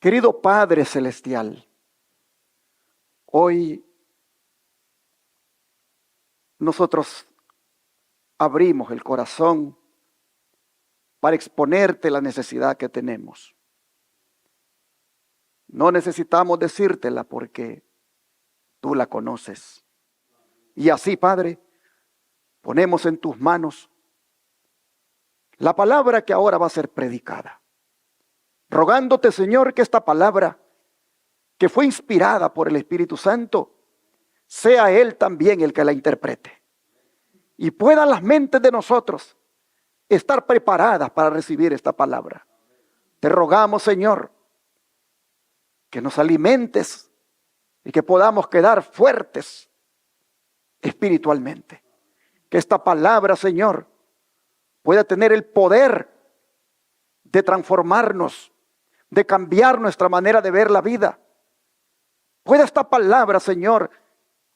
Querido Padre Celestial, hoy nosotros abrimos el corazón para exponerte la necesidad que tenemos. No necesitamos decírtela porque tú la conoces. Y así, Padre, ponemos en tus manos la palabra que ahora va a ser predicada. Rogándote, Señor, que esta palabra, que fue inspirada por el Espíritu Santo, sea Él también el que la interprete. Y puedan las mentes de nosotros estar preparadas para recibir esta palabra. Te rogamos, Señor, que nos alimentes y que podamos quedar fuertes espiritualmente. Que esta palabra, Señor, pueda tener el poder de transformarnos, de cambiar nuestra manera de ver la vida. Pueda esta palabra, Señor,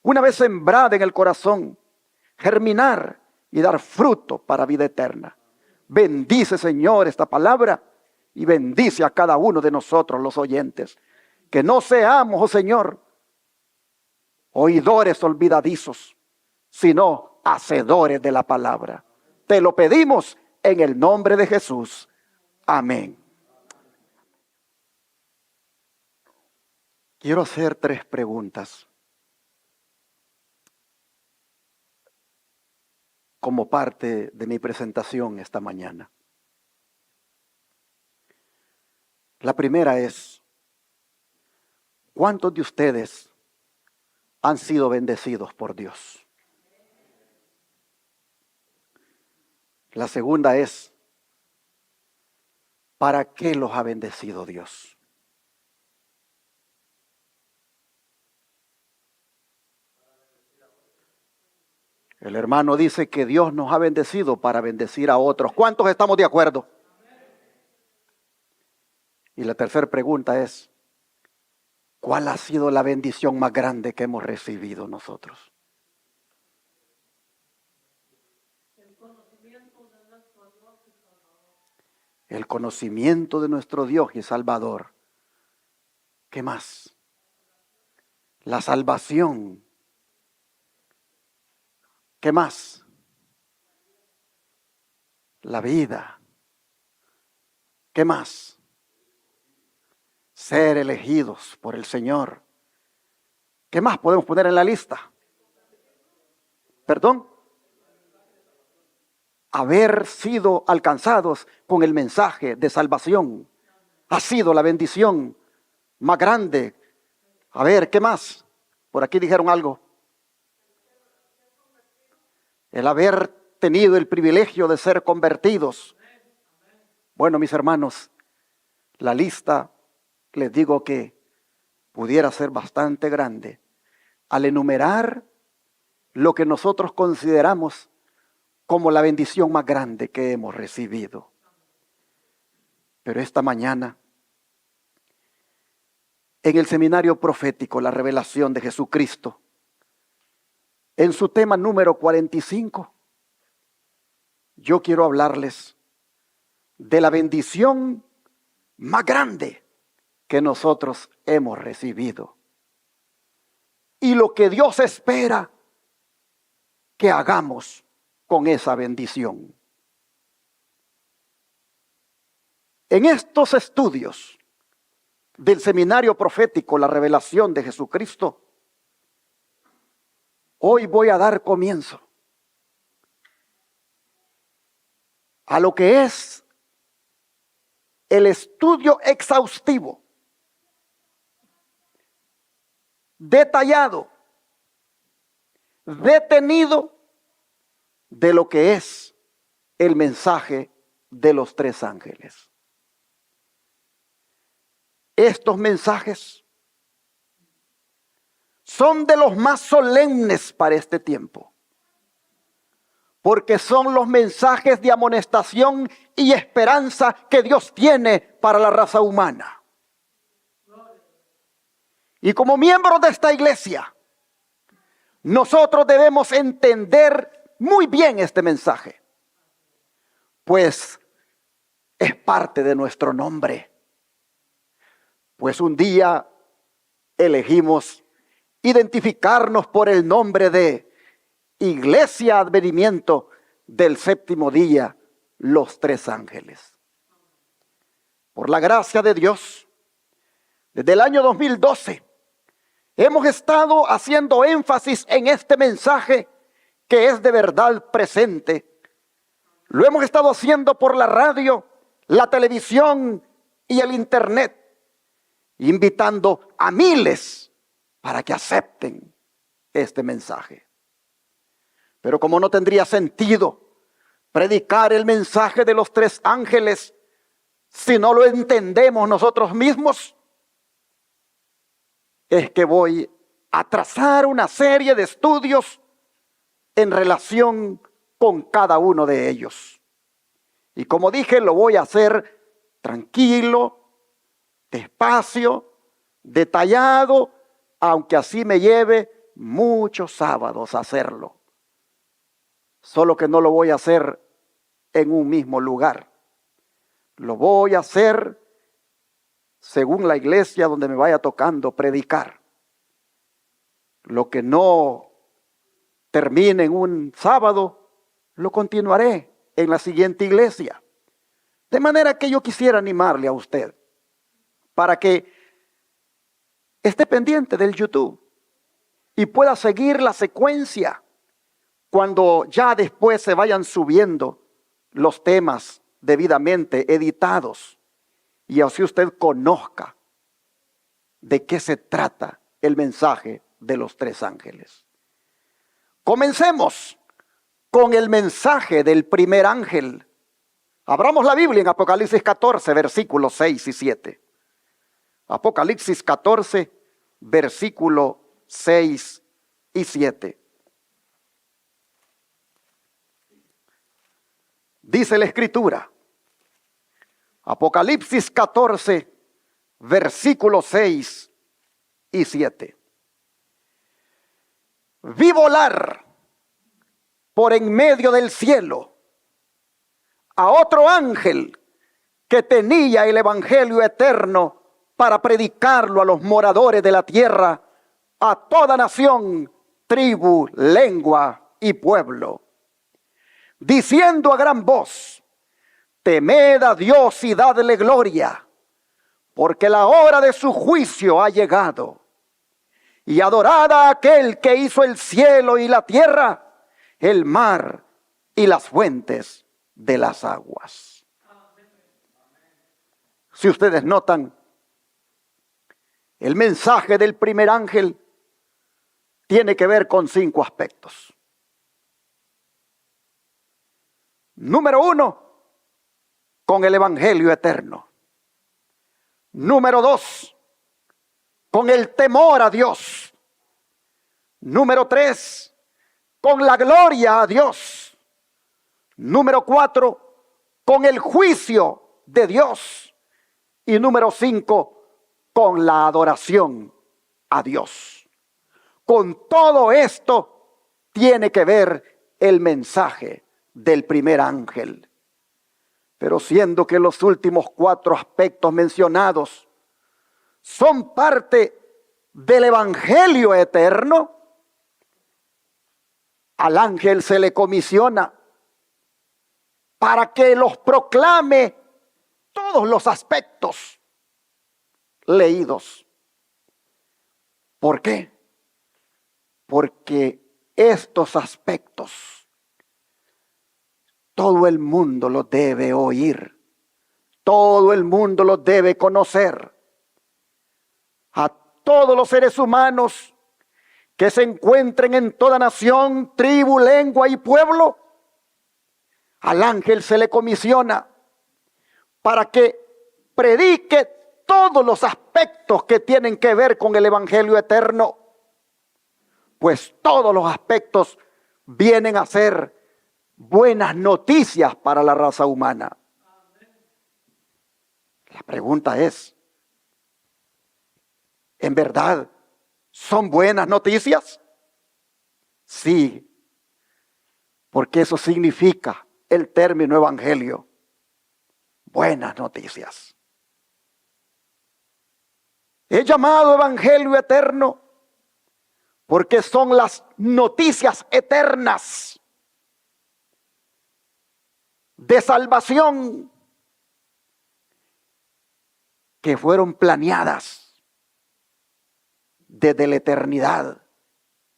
una vez sembrada en el corazón, germinar y dar fruto para vida eterna. Bendice, Señor, esta palabra y bendice a cada uno de nosotros, los oyentes. Que no seamos, oh Señor, oidores olvidadizos, sino hacedores de la palabra. Te lo pedimos en el nombre de Jesús. Amén. Quiero hacer 3 preguntas como parte de mi presentación esta mañana. La primera es, ¿cuántos de ustedes han sido bendecidos por Dios? La segunda es, ¿para qué los ha bendecido Dios? El hermano dice que Dios nos ha bendecido para bendecir a otros. ¿Cuántos estamos de acuerdo? Y la tercera pregunta es, ¿cuál ha sido la bendición más grande que hemos recibido nosotros? El conocimiento de nuestro Dios y Salvador. ¿Qué más? La salvación. ¿Qué más? La vida. ¿Qué más? Ser elegidos por el Señor. ¿Qué más podemos poner en la lista? ¿Perdón? Haber sido alcanzados con el mensaje de salvación. Ha sido la bendición más grande. A ver, ¿qué más? Por aquí dijeron algo. El haber tenido el privilegio de ser convertidos. Bueno, mis hermanos, la lista, les digo que pudiera ser bastante grande al enumerar lo que nosotros consideramos como la bendición más grande que hemos recibido. Pero esta mañana, en el seminario profético, la revelación de Jesucristo, en su tema número 45, yo quiero hablarles de la bendición más grande que nosotros hemos recibido. Y lo que Dios espera que hagamos con esa bendición. En estos estudios del seminario profético, la revelación de Jesucristo, hoy voy a dar comienzo a lo que es el estudio exhaustivo, detallado, detenido de lo que es el mensaje de los 3 ángeles. Estos mensajes son de los más solemnes para este tiempo, porque son los mensajes de amonestación y esperanza que Dios tiene para la raza humana. Y como miembros de esta iglesia, nosotros debemos entender muy bien este mensaje, pues es parte de nuestro nombre. Pues un día elegimos identificarnos por el nombre de Iglesia Advenimiento del Séptimo Día, los Tres Ángeles. Por la gracia de Dios, desde el año 2012, hemos estado haciendo énfasis en este mensaje que es de verdad presente. Lo hemos estado haciendo por la radio, la televisión y el internet, invitando a miles para que acepten este mensaje. Pero como no tendría sentido predicar el mensaje de los tres ángeles si no lo entendemos nosotros mismos, es que voy a trazar una serie de estudios en relación con cada uno de ellos. Y como dije, lo voy a hacer tranquilo, despacio, detallado, aunque así me lleve muchos sábados hacerlo. Solo que no lo voy a hacer en un mismo lugar. Lo voy a hacer según la iglesia donde me vaya tocando predicar. Lo que no termine en un sábado, lo continuaré en la siguiente iglesia. De manera que yo quisiera animarle a usted para que esté pendiente del YouTube y pueda seguir la secuencia cuando ya después se vayan subiendo los temas debidamente editados y así usted conozca de qué se trata el mensaje de los tres ángeles. Comencemos con el mensaje del primer ángel. Abramos la Biblia en Apocalipsis 14, versículos 6 y 7. Apocalipsis 14, versículo 6 y 7. Dice la Escritura, Apocalipsis 14, versículos 6 y 7. Vi volar por en medio del cielo a otro ángel que tenía el evangelio eterno para predicarlo a los moradores de la tierra, a toda nación, tribu, lengua y pueblo, diciendo a gran voz: temed a Dios y dadle gloria, porque la hora de su juicio ha llegado. Y adorad a aquel que hizo el cielo y la tierra, el mar y las fuentes de las aguas. Si ustedes notan, el mensaje del primer ángel tiene que ver con 5 aspectos. Número 1, con el evangelio eterno. Número 2, con el temor a Dios. Número 3, con la gloria a Dios. Número 4, con el juicio de Dios. Y número 5, con la adoración a Dios. Con todo esto tiene que ver el mensaje del primer ángel. Pero siendo que los últimos 4 aspectos mencionados son parte del evangelio eterno, al ángel se le comisiona para que los proclame todos los aspectos leídos. ¿Por qué? Porque estos aspectos todo el mundo los debe oír, todo el mundo los debe conocer. A todos los seres humanos que se encuentren en toda nación, tribu, lengua y pueblo, al ángel se le comisiona para que predique todos los aspectos que tienen que ver con el evangelio eterno, pues todos los aspectos vienen a ser buenas noticias para la raza humana. La pregunta es, ¿en verdad son buenas noticias? Sí, porque eso significa el término evangelio, buenas noticias. He llamado evangelio eterno porque son las noticias eternas de salvación que fueron planeadas desde la eternidad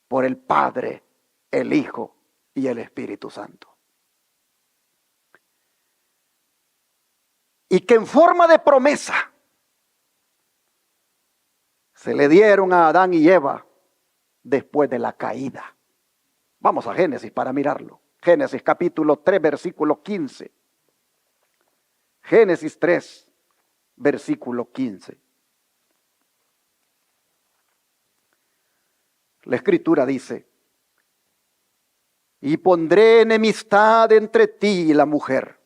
por el Padre, el Hijo y el Espíritu Santo. Y que en forma de promesa se le dieron a Adán y Eva después de la caída. Vamos a Génesis para mirarlo. Génesis capítulo 3, versículo 15. Génesis 3, versículo 15. La Escritura dice: y pondré enemistad entre ti y la mujer,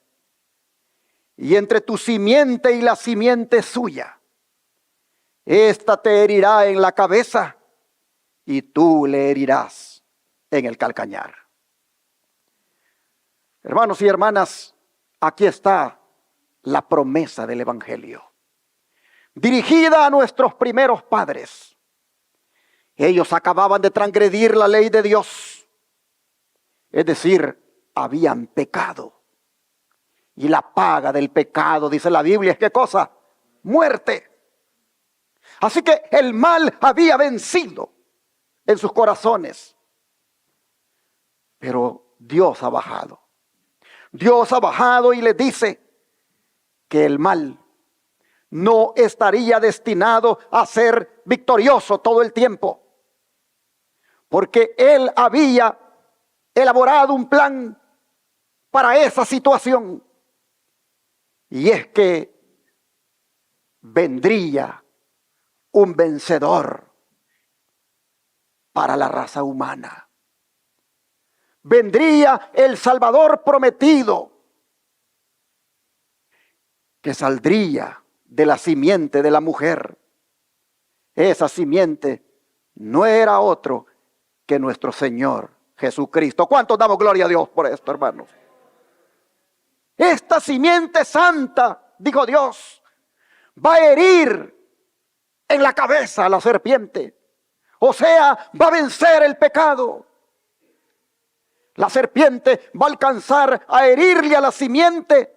y entre tu simiente y la simiente suya. Esta te herirá en la cabeza, y tú le herirás en el calcañar. Hermanos y hermanas, aquí está la promesa del Evangelio, dirigida a nuestros primeros padres. Ellos acababan de transgredir la ley de Dios, es decir, habían pecado. Y la paga del pecado, dice la Biblia, es ¿qué cosa? Muerte. Así que el mal había vencido en sus corazones. Pero Dios ha bajado. Dios ha bajado y les dice que el mal no estaría destinado a ser victorioso todo el tiempo. Porque Él había elaborado un plan para esa situación. Y es que vendría un vencedor para la raza humana. Vendría el Salvador prometido, que saldría de la simiente de la mujer. Esa simiente no era otro que nuestro Señor Jesucristo. ¿Cuántos damos gloria a Dios por esto, hermanos? Esta simiente santa, dijo Dios, va a herir en la cabeza a la serpiente. O sea, va a vencer el pecado. La serpiente va a alcanzar a herirle a la simiente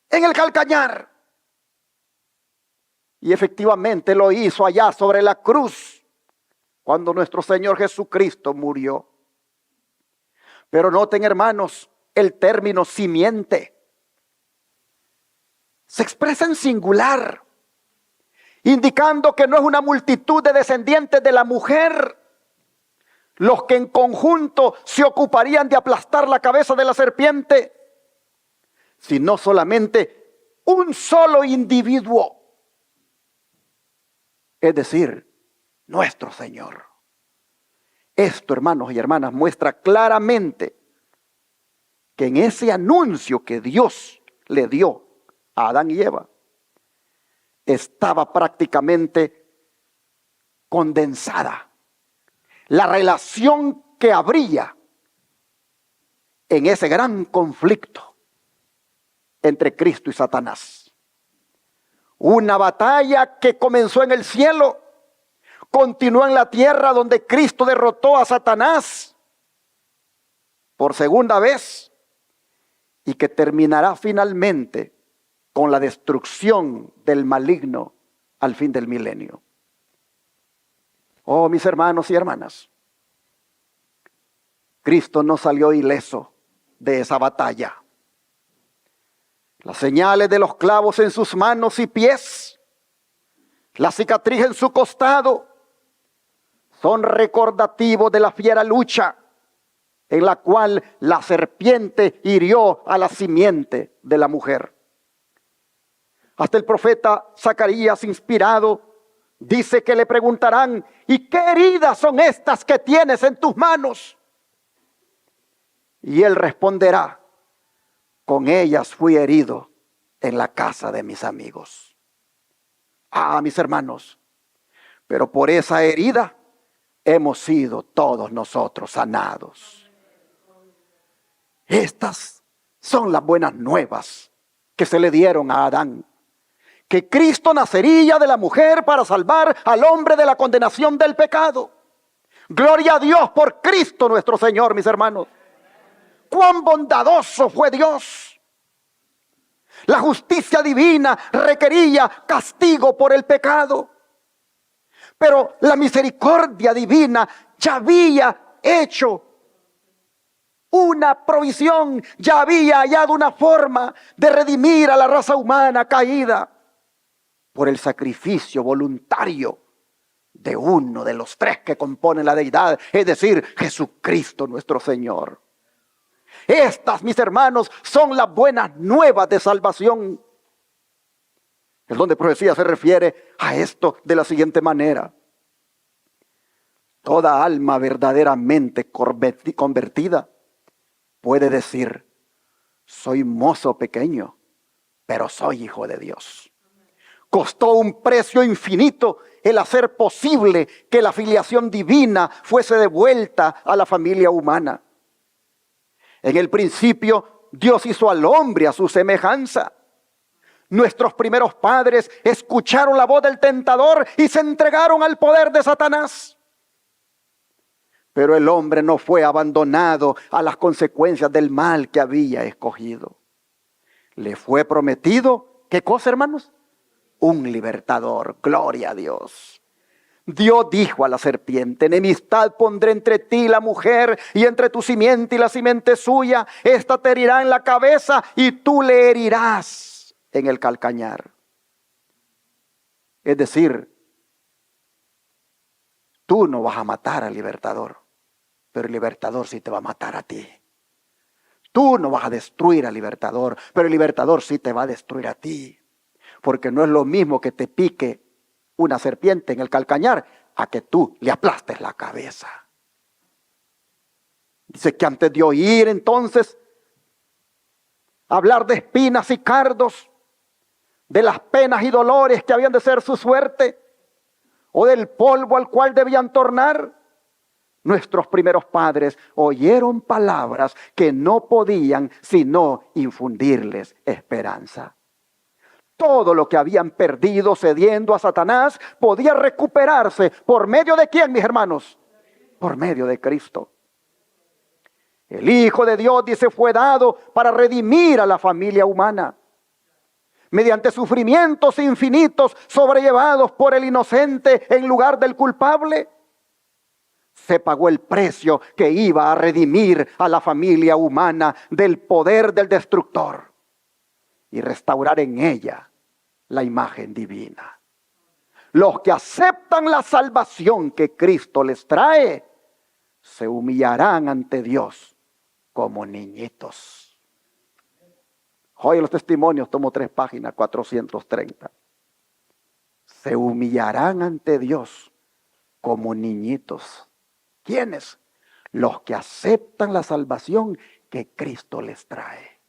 en el calcañar. Y efectivamente lo hizo allá sobre la cruz, cuando nuestro Señor Jesucristo murió. Pero noten, hermanos, el término simiente se expresa en singular, indicando que no es una multitud de descendientes de la mujer los que en conjunto se ocuparían de aplastar la cabeza de la serpiente, sino solamente un solo individuo, es decir, nuestro Señor. Esto, hermanos y hermanas, muestra claramente que en ese anuncio que Dios le dio a Adán y Eva, estaba prácticamente condensada la relación que habría en ese gran conflicto entre Cristo y Satanás. Una batalla que comenzó en el cielo, continuó en la tierra, donde Cristo derrotó a Satanás por segunda vez, y que terminará finalmente con la destrucción del maligno al fin del milenio. Oh, mis hermanos y hermanas, Cristo no salió ileso de esa batalla. Las señales de los clavos en sus manos y pies, la cicatriz en su costado, son recordativos de la fiera lucha en la cual la serpiente hirió a la simiente de la mujer. Hasta el profeta Zacarías, inspirado, dice que le preguntarán: ¿y qué heridas son estas que tienes en tus manos? Y él responderá: con ellas fui herido en la casa de mis amigos. Ah, mis hermanos, pero por esa herida hemos sido todos nosotros sanados. Estas son las buenas nuevas que se le dieron a Adán, que Cristo nacería de la mujer para salvar al hombre de la condenación del pecado. Gloria a Dios por Cristo nuestro Señor, mis hermanos. Cuán bondadoso fue Dios. La justicia divina requería castigo por el pecado, pero la misericordia divina ya había hecho una provisión, ya había hallado una forma de redimir a la raza humana caída por el sacrificio voluntario de uno de los tres que componen la deidad, es decir, Jesucristo nuestro Señor. Estas, mis hermanos, son las buenas nuevas de salvación. El don de profecía se refiere a esto de la siguiente manera: toda alma verdaderamente convertida puede decir: soy mozo pequeño, pero soy hijo de Dios. Costó un precio infinito el hacer posible que la filiación divina fuese devuelta a la familia humana. En el principio, Dios hizo al hombre a su semejanza. Nuestros primeros padres escucharon la voz del tentador y se entregaron al poder de Satanás. Pero el hombre no fue abandonado a las consecuencias del mal que había escogido. Le fue prometido, ¿qué cosa, hermanos? Un libertador. Gloria a Dios. Dios dijo a la serpiente: enemistad pondré entre ti y la mujer, y entre tu simiente y la simiente suya. Esta te herirá en la cabeza y tú le herirás en el calcañar. Es decir, tú no vas a matar al libertador, pero el libertador sí te va a matar a ti. Tú no vas a destruir al libertador, pero el libertador sí te va a destruir a ti. Porque no es lo mismo que te pique una serpiente en el calcañar a que tú le aplastes la cabeza. Dice que antes de oír entonces hablar de espinas y cardos, de las penas y dolores que habían de ser su suerte, o del polvo al cual debían tornar, nuestros primeros padres oyeron palabras que no podían sino infundirles esperanza. Todo lo que habían perdido cediendo a Satanás podía recuperarse. ¿Por medio de quién, mis hermanos? Por medio de Cristo. El Hijo de Dios, dice, fue dado para redimir a la familia humana. Mediante sufrimientos infinitos sobrellevados por el inocente en lugar del culpable, se pagó el precio que iba a redimir a la familia humana del poder del destructor y restaurar en ella la imagen divina. Los que aceptan la salvación que Cristo les trae se humillarán ante Dios como niñitos. Hoy los testimonios, tomo 3 páginas, 430. Se humillarán ante Dios como niñitos. ¿Quiénes? Los que aceptan la salvación que Cristo les trae.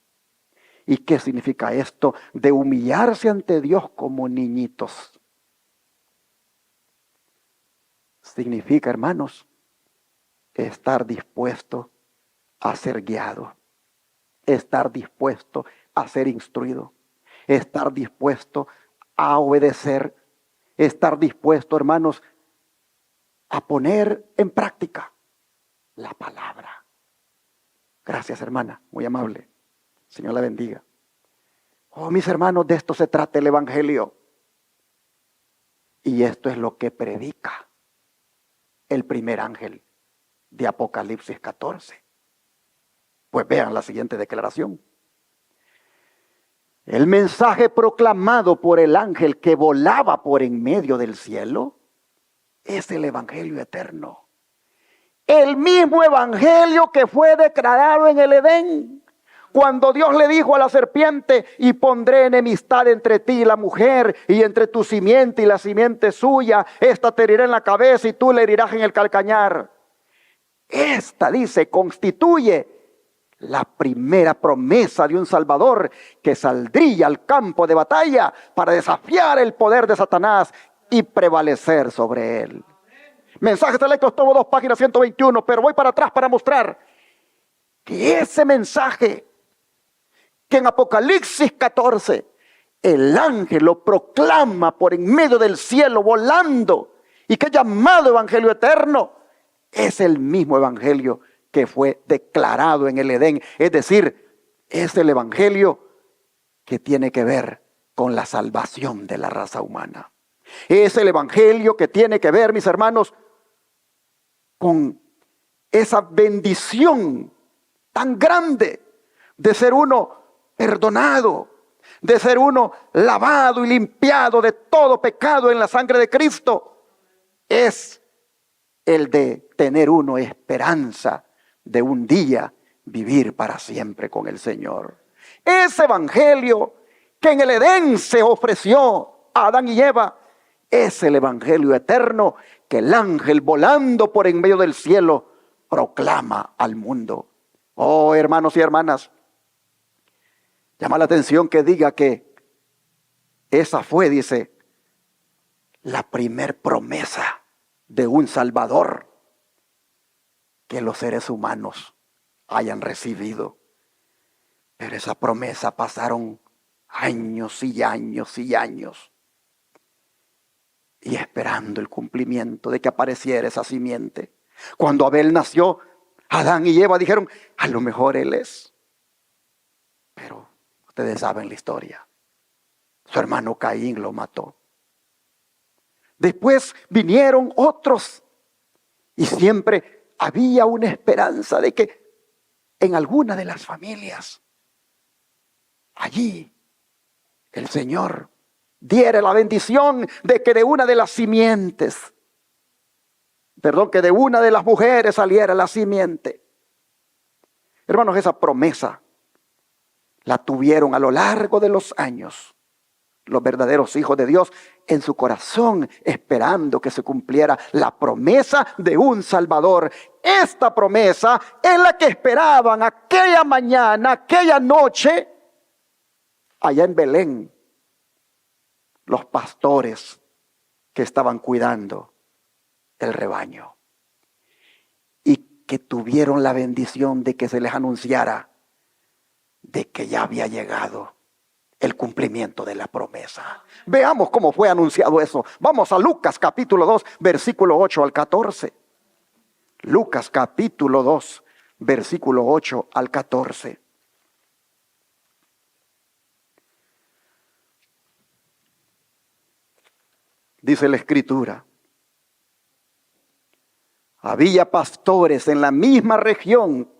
¿Y qué significa esto de humillarse ante Dios como niñitos? Significa, hermanos, estar dispuesto a ser guiado, estar dispuesto a ser instruido, estar dispuesto a obedecer, estar dispuesto, hermanos, a poner en práctica la palabra. Gracias, hermana, muy amable. Señor la bendiga. Oh, mis hermanos, de esto se trata el Evangelio. Y esto es lo que predica el primer ángel de Apocalipsis 14. Pues vean la siguiente declaración. El mensaje proclamado por el ángel que volaba por en medio del cielo es el Evangelio eterno. El mismo Evangelio que fue declarado en el Edén. Cuando Dios le dijo a la serpiente: y pondré enemistad entre ti y la mujer, y entre tu simiente y la simiente suya, esta te herirá en la cabeza y tú le herirás en el calcañar. Esta, dice, constituye la primera promesa de un Salvador que saldría al campo de batalla para desafiar el poder de Satanás y prevalecer sobre él. Mensajes selectos, tomo 2 páginas, 121, pero voy para atrás para mostrar que ese mensaje que en Apocalipsis 14 el ángel lo proclama por en medio del cielo volando, y que llamado evangelio eterno es el mismo evangelio que fue declarado en el Edén. Es decir, es el evangelio que tiene que ver con la salvación de la raza humana. Es el evangelio que tiene que ver, mis hermanos, con esa bendición tan grande de ser uno perdonado, de ser uno lavado y limpiado de todo pecado en la sangre de Cristo. Es el de tener uno esperanza de un día vivir para siempre con el Señor. Ese evangelio que en el Edén se ofreció a Adán y Eva es el evangelio eterno que el ángel volando por en medio del cielo proclama al mundo. Oh, hermanos y hermanas, llama la atención que diga que esa fue, dice, la primer promesa de un Salvador que los seres humanos hayan recibido. Pero esa promesa pasaron años y años y años, y esperando el cumplimiento de que apareciera esa simiente. Cuando Abel nació, Adán y Eva dijeron, a lo mejor él es. Pero ustedes saben la historia. Su hermano Caín lo mató. Después vinieron otros, y siempre había una esperanza de que en alguna de las familias, allí, el Señor diera la bendición de que de una de las simientes, que de una de las mujeres saliera la simiente. Hermanos, esa promesa la tuvieron a lo largo de los años los verdaderos hijos de Dios en su corazón, esperando que se cumpliera la promesa de un Salvador. Esta promesa es la que esperaban aquella mañana, aquella noche, allá en Belén, los pastores que estaban cuidando el rebaño, y que tuvieron la bendición de que se les anunciara de que ya había llegado el cumplimiento de la promesa. Veamos cómo fue anunciado eso. Vamos a Lucas capítulo 2, versículo 8 al 14. Lucas capítulo 2, versículo 8 al 14. Dice la Escritura: había pastores en la misma región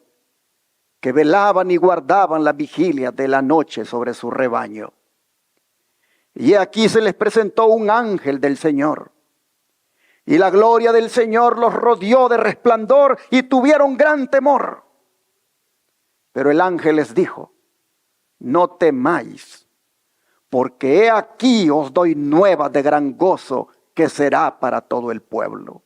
que velaban y guardaban la vigilia de la noche sobre su rebaño. Y aquí se les presentó un ángel del Señor, y la gloria del Señor los rodeó de resplandor, y tuvieron gran temor. Pero el ángel les dijo: no temáis, porque he aquí os doy nuevas de gran gozo, que será para todo el pueblo.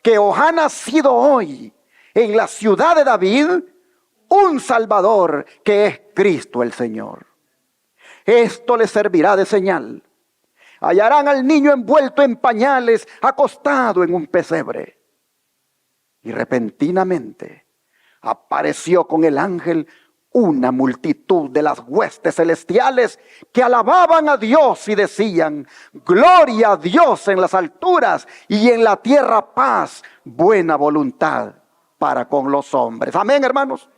Que os ha nacido hoy en la ciudad de David un Salvador, que es Cristo el Señor. Esto les servirá de señal: hallarán al niño envuelto en pañales, acostado en un pesebre. Y repentinamente apareció con el ángel una multitud de las huestes celestiales que alababan a Dios y decían: gloria a Dios en las alturas, y en la tierra paz, buena voluntad para con los hombres. Amén, hermanos.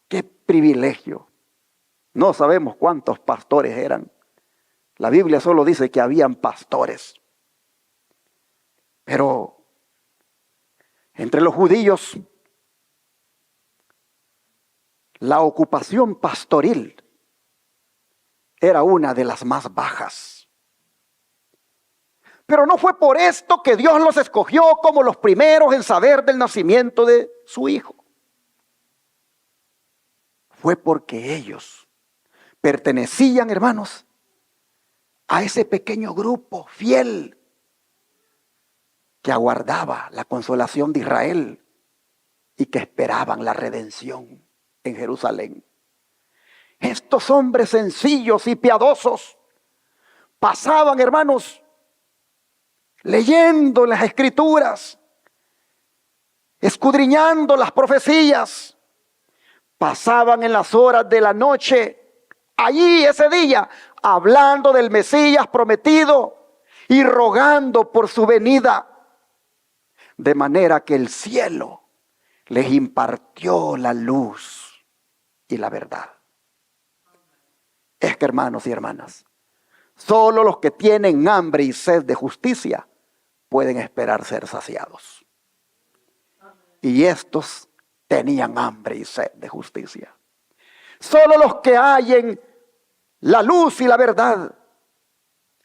¡Qué privilegio! No sabemos cuántos pastores eran. La Biblia solo dice que habían pastores. Pero entre los judíos, la ocupación pastoril era una de las más bajas. Pero no fue por esto que Dios los escogió como los primeros en saber del nacimiento de su hijo. Fue porque ellos pertenecían, hermanos, a ese pequeño grupo fiel que aguardaba la consolación de Israel y que esperaban la redención en Jerusalén. Estos hombres sencillos y piadosos pasaban, hermanos, leyendo las Escrituras, escudriñando las profecías, pasaban en las horas de la noche, allí ese día, hablando del Mesías prometido y rogando por su venida, de manera que el cielo les impartió la luz y la verdad. Es que, hermanos y hermanas, solo los que tienen hambre y sed de justicia pueden esperar ser saciados. Y estos tenían hambre y sed de justicia. Solo los que hallen la luz y la verdad,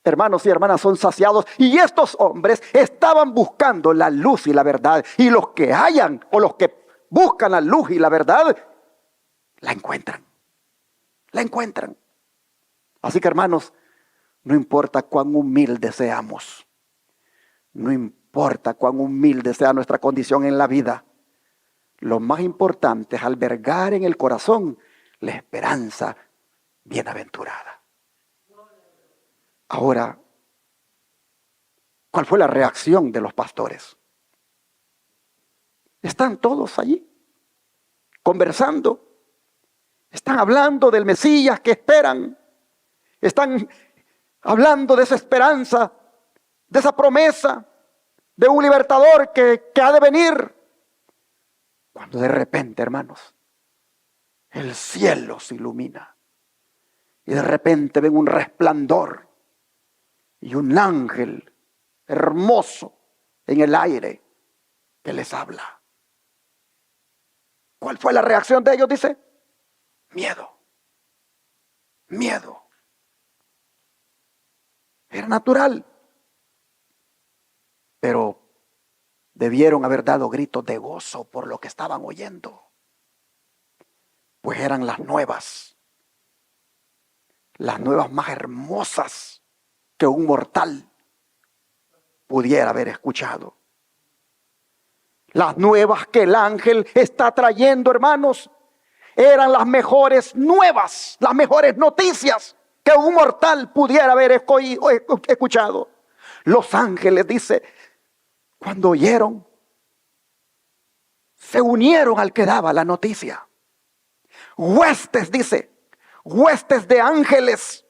hermanos y hermanas, son saciados. Y estos hombres estaban buscando la luz y la verdad. Y los que hallan o los que buscan la luz y la verdad, la encuentran. La encuentran. Así que, hermanos, no importa cuán humildes seamos. No importa cuán humilde sea nuestra condición en la vida. Lo más importante es albergar en el corazón la esperanza bienaventurada. Ahora, ¿cuál fue la reacción de los pastores? Están todos allí, conversando. Están hablando del Mesías que esperan. Están hablando de esa esperanza, de esa promesa, de un libertador que ha de venir. Cuando de repente, hermanos, el cielo se ilumina. Y de repente ven un resplandor y un ángel hermoso en el aire que les habla. ¿Cuál fue la reacción de ellos? Dice, miedo. Miedo. Era natural. Pero debieron haber dado gritos de gozo por lo que estaban oyendo. Pues eran las nuevas más hermosas que un mortal pudiera haber escuchado. Las nuevas que el ángel está trayendo, hermanos, eran las mejores nuevas, las mejores noticias que un mortal pudiera haber escuchado. Los ángeles, dice, cuando oyeron, se unieron al que daba la noticia. Huestes, dice, huestes de ángeles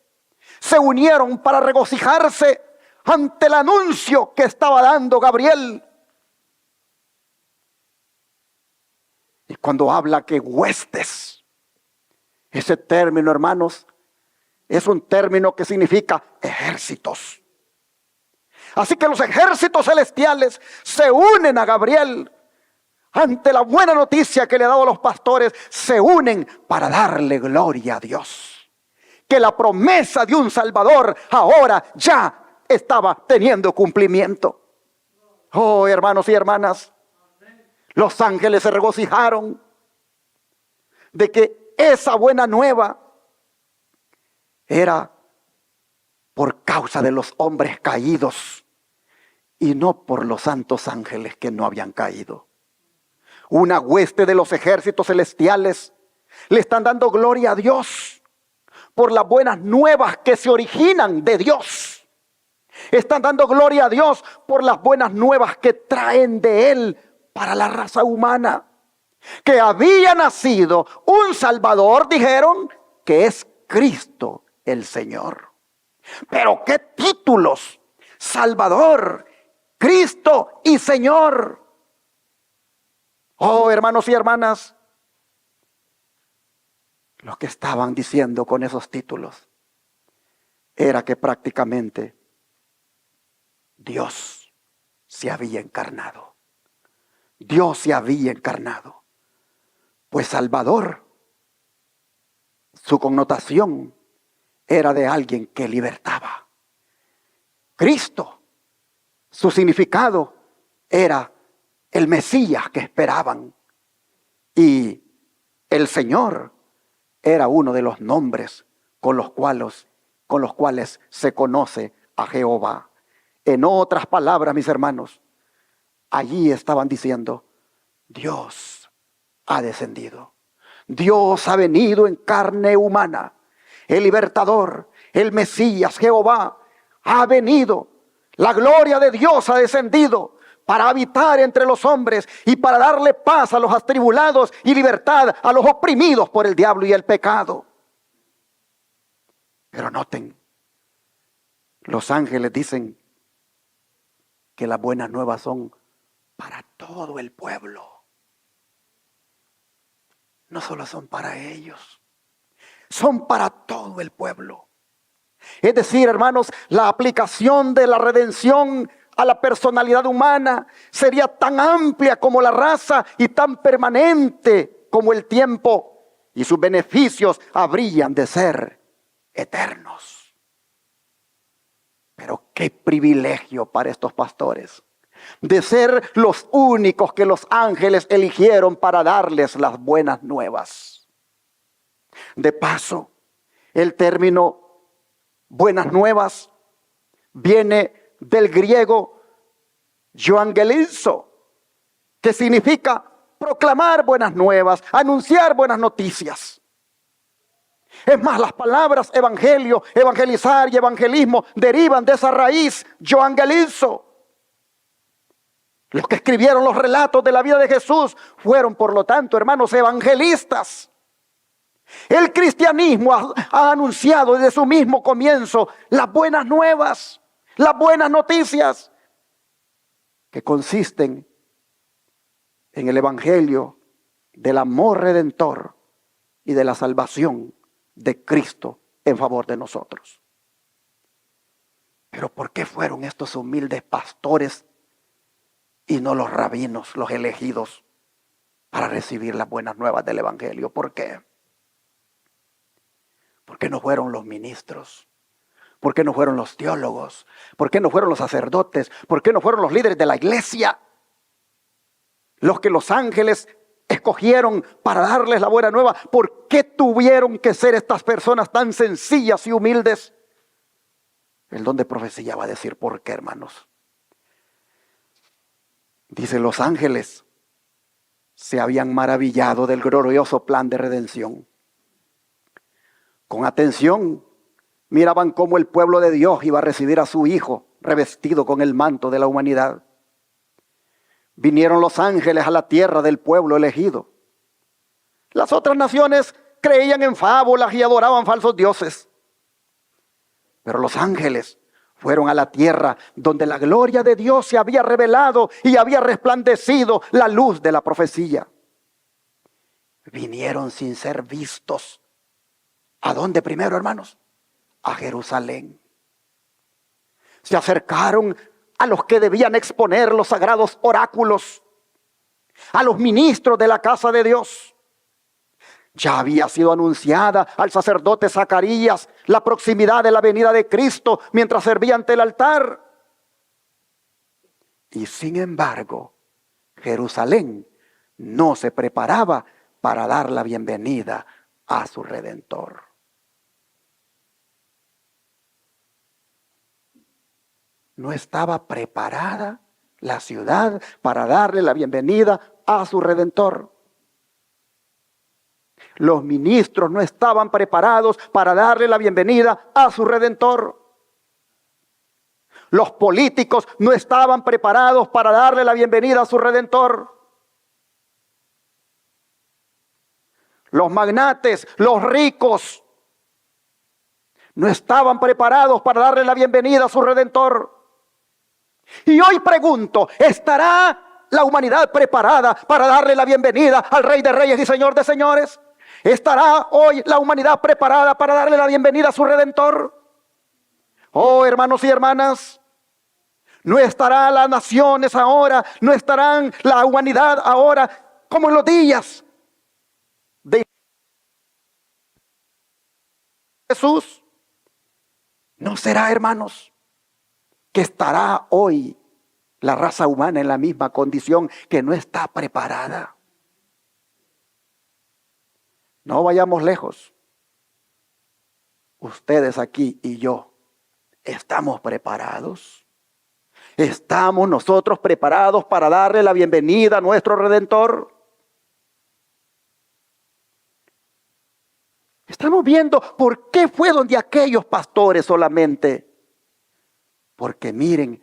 se unieron para regocijarse ante el anuncio que estaba dando Gabriel. Y cuando habla que huestes, ese término, hermanos, es un término que significa ejércitos. Así que los ejércitos celestiales se unen a Gabriel ante la buena noticia que le ha dado a los pastores. Se unen para darle gloria a Dios. Que la promesa de un Salvador ahora ya estaba teniendo cumplimiento. Oh, hermanos y hermanas, los ángeles se regocijaron de que esa buena nueva era por causa de los hombres caídos y no por los santos ángeles que no habían caído. Una hueste de los ejércitos celestiales le están dando gloria a Dios por las buenas nuevas que se originan de Dios. Están dando gloria a Dios por las buenas nuevas que traen de Él para la raza humana. Que había nacido un Salvador, dijeron, que es Cristo el Señor. Pero qué títulos: Salvador, Cristo y Señor. Oh, hermanos y hermanas, lo que estaban diciendo con esos títulos era que prácticamente Dios se había encarnado. Dios se había encarnado. Pues Salvador, su connotación era de alguien que libertaba. Cristo, su significado era el Mesías que esperaban. Y el Señor era uno de los nombres con los cuales se conoce a Jehová. En otras palabras, mis hermanos, allí estaban diciendo, Dios ha descendido. Dios ha venido en carne humana. El libertador, el Mesías, Jehová, ha venido. La gloria de Dios ha descendido para habitar entre los hombres y para darle paz a los atribulados y libertad a los oprimidos por el diablo y el pecado. Pero noten, los ángeles dicen que las buenas nuevas son para todo el pueblo. No solo son para ellos, son para todo el pueblo. Es decir, hermanos, la aplicación de la redención a la personalidad humana sería tan amplia como la raza y tan permanente como el tiempo, y sus beneficios habrían de ser eternos. Pero qué privilegio para estos pastores de ser los únicos que los ángeles eligieron para darles las buenas nuevas. De paso, el término buenas nuevas viene del griego euangelizo, que significa proclamar buenas nuevas, anunciar buenas noticias. Es más, las palabras evangelio, evangelizar y evangelismo derivan de esa raíz, euangelizo. Los que escribieron los relatos de la vida de Jesús fueron, por lo tanto, hermanos, evangelistas. El cristianismo ha anunciado desde su mismo comienzo las buenas nuevas, las buenas noticias, que consisten en el evangelio del amor redentor y de la salvación de Cristo en favor de nosotros. Pero ¿por qué fueron estos humildes pastores y no los rabinos, los elegidos, para recibir las buenas nuevas del evangelio? ¿Por qué? ¿Por qué no fueron los ministros? ¿Por qué no fueron los teólogos? ¿Por qué no fueron los sacerdotes? ¿Por qué no fueron los líderes de la iglesia los que los ángeles escogieron para darles la buena nueva? ¿Por qué tuvieron que ser estas personas tan sencillas y humildes? El don de profecía va a decir por qué, hermanos. Dice, los ángeles se habían maravillado del glorioso plan de redención. Con atención miraban cómo el pueblo de Dios iba a recibir a su Hijo revestido con el manto de la humanidad. Vinieron los ángeles a la tierra del pueblo elegido. Las otras naciones creían en fábulas y adoraban falsos dioses. Pero los ángeles fueron a la tierra donde la gloria de Dios se había revelado y había resplandecido la luz de la profecía. Vinieron sin ser vistos. ¿A dónde primero, hermanos? A Jerusalén. Se acercaron a los que debían exponer los sagrados oráculos, a los ministros de la casa de Dios. Ya había sido anunciada al sacerdote Zacarías la proximidad de la venida de Cristo mientras servía ante el altar. Y sin embargo, Jerusalén no se preparaba para dar la bienvenida a su Redentor. No estaba preparada la ciudad para darle la bienvenida a su Redentor. Los ministros no estaban preparados para darle la bienvenida a su Redentor. Los políticos no estaban preparados para darle la bienvenida a su Redentor. Los magnates, los ricos, no estaban preparados para darle la bienvenida a su Redentor. Y hoy pregunto, ¿estará la humanidad preparada para darle la bienvenida al Rey de Reyes y Señor de Señores? ¿Estará hoy la humanidad preparada para darle la bienvenida a su Redentor? Oh, hermanos y hermanas, no estarán las naciones ahora, no estarán la humanidad ahora como en los días de Jesús. ¿No será, hermanos, que estará hoy la raza humana en la misma condición, que no está preparada? No vayamos lejos. Ustedes aquí y yo, ¿estamos preparados? ¿Estamos nosotros preparados para darle la bienvenida a nuestro Redentor? Estamos viendo por qué fue donde aquellos pastores solamente. Porque miren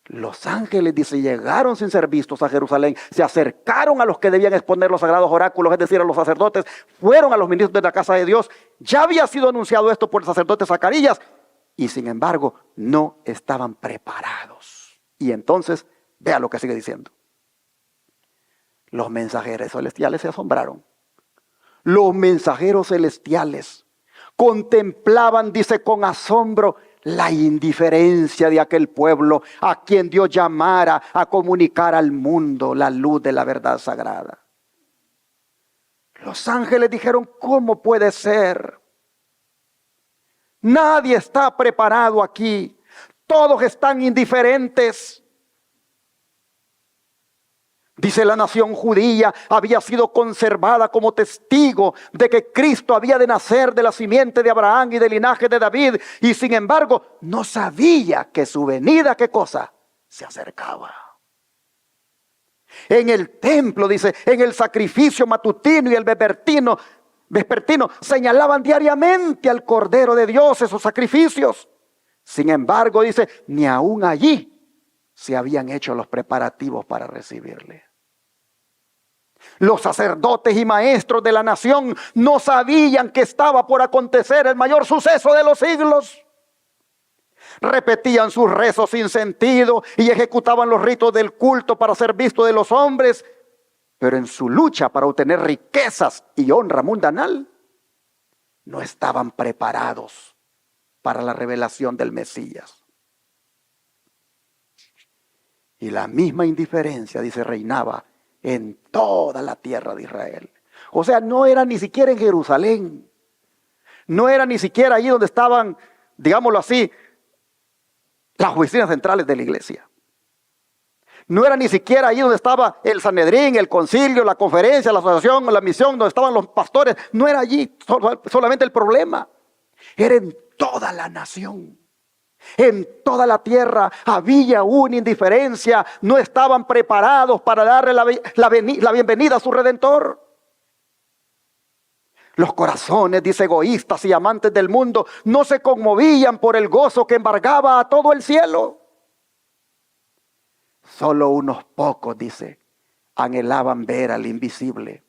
Los ángeles, dice, llegaron sin ser vistos a Jerusalén, se acercaron a los que debían exponer los sagrados oráculos, es decir, a los sacerdotes, fueron a los ministros de la casa de Dios. Ya había sido anunciado esto por el sacerdote Zacarías y sin embargo no estaban preparados. Y entonces, vea lo que sigue diciendo. Los mensajeros celestiales se asombraron. Los mensajeros celestiales contemplaban, dice, con asombro la indiferencia de aquel pueblo a quien Dios llamara a comunicar al mundo la luz de la verdad sagrada. Los ángeles dijeron, ¿cómo puede ser? Nadie está preparado aquí. Todos están indiferentes. Dice, la nación judía había sido conservada como testigo de que Cristo había de nacer de la simiente de Abraham y del linaje de David. Y sin embargo, no sabía que su venida, ¿qué cosa? Se acercaba. En el templo, dice, en el sacrificio matutino y el vespertino, señalaban diariamente al Cordero de Dios esos sacrificios. Sin embargo, dice, ni aún allí se habían hecho los preparativos para recibirle. Los sacerdotes y maestros de la nación no sabían que estaba por acontecer el mayor suceso de los siglos. Repetían sus rezos sin sentido y ejecutaban los ritos del culto para ser visto de los hombres, pero en su lucha para obtener riquezas y honra mundanal, no estaban preparados para la revelación del Mesías. Y la misma indiferencia, dice, reinaba en toda la tierra de Israel. O sea, no era ni siquiera en Jerusalén. No era ni siquiera allí donde estaban, digámoslo así, las oficinas centrales de la iglesia. No era ni siquiera allí donde estaba el Sanedrín, el concilio, la conferencia, la asociación, la misión, donde estaban los pastores. No era allí solamente el problema. Era en toda la nación. En toda la tierra había una indiferencia. No estaban preparados para darle la bienvenida a su Redentor. Los corazones, dice, egoístas y amantes del mundo no se conmovían por el gozo que embargaba a todo el cielo. Solo unos pocos, dice, anhelaban ver al invisible.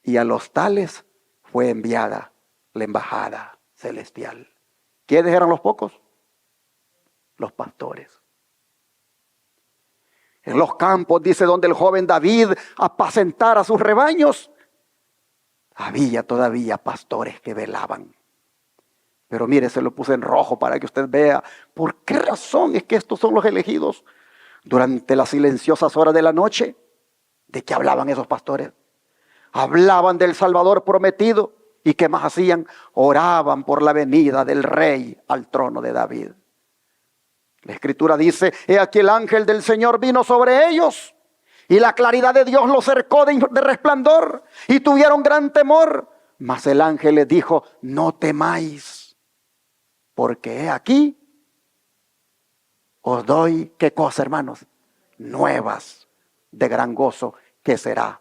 Y a los tales fue enviada la embajada celestial. ¿Quiénes eran los pocos? Los pastores. En los campos, dice, donde el joven David apacentara sus rebaños, había todavía pastores que velaban. Pero mire, se lo puse en rojo para que usted vea por qué razón es que estos son los elegidos. Durante las silenciosas horas de la noche, ¿de qué hablaban esos pastores? Hablaban del Salvador prometido. ¿Y qué más hacían? Oraban por la venida del rey al trono de David. La Escritura dice, he aquí el ángel del Señor vino sobre ellos, y la claridad de Dios los cercó de resplandor, y tuvieron gran temor. Mas el ángel les dijo, no temáis, porque he aquí, os doy, ¿qué cosa, hermanos? Nuevas de gran gozo, que será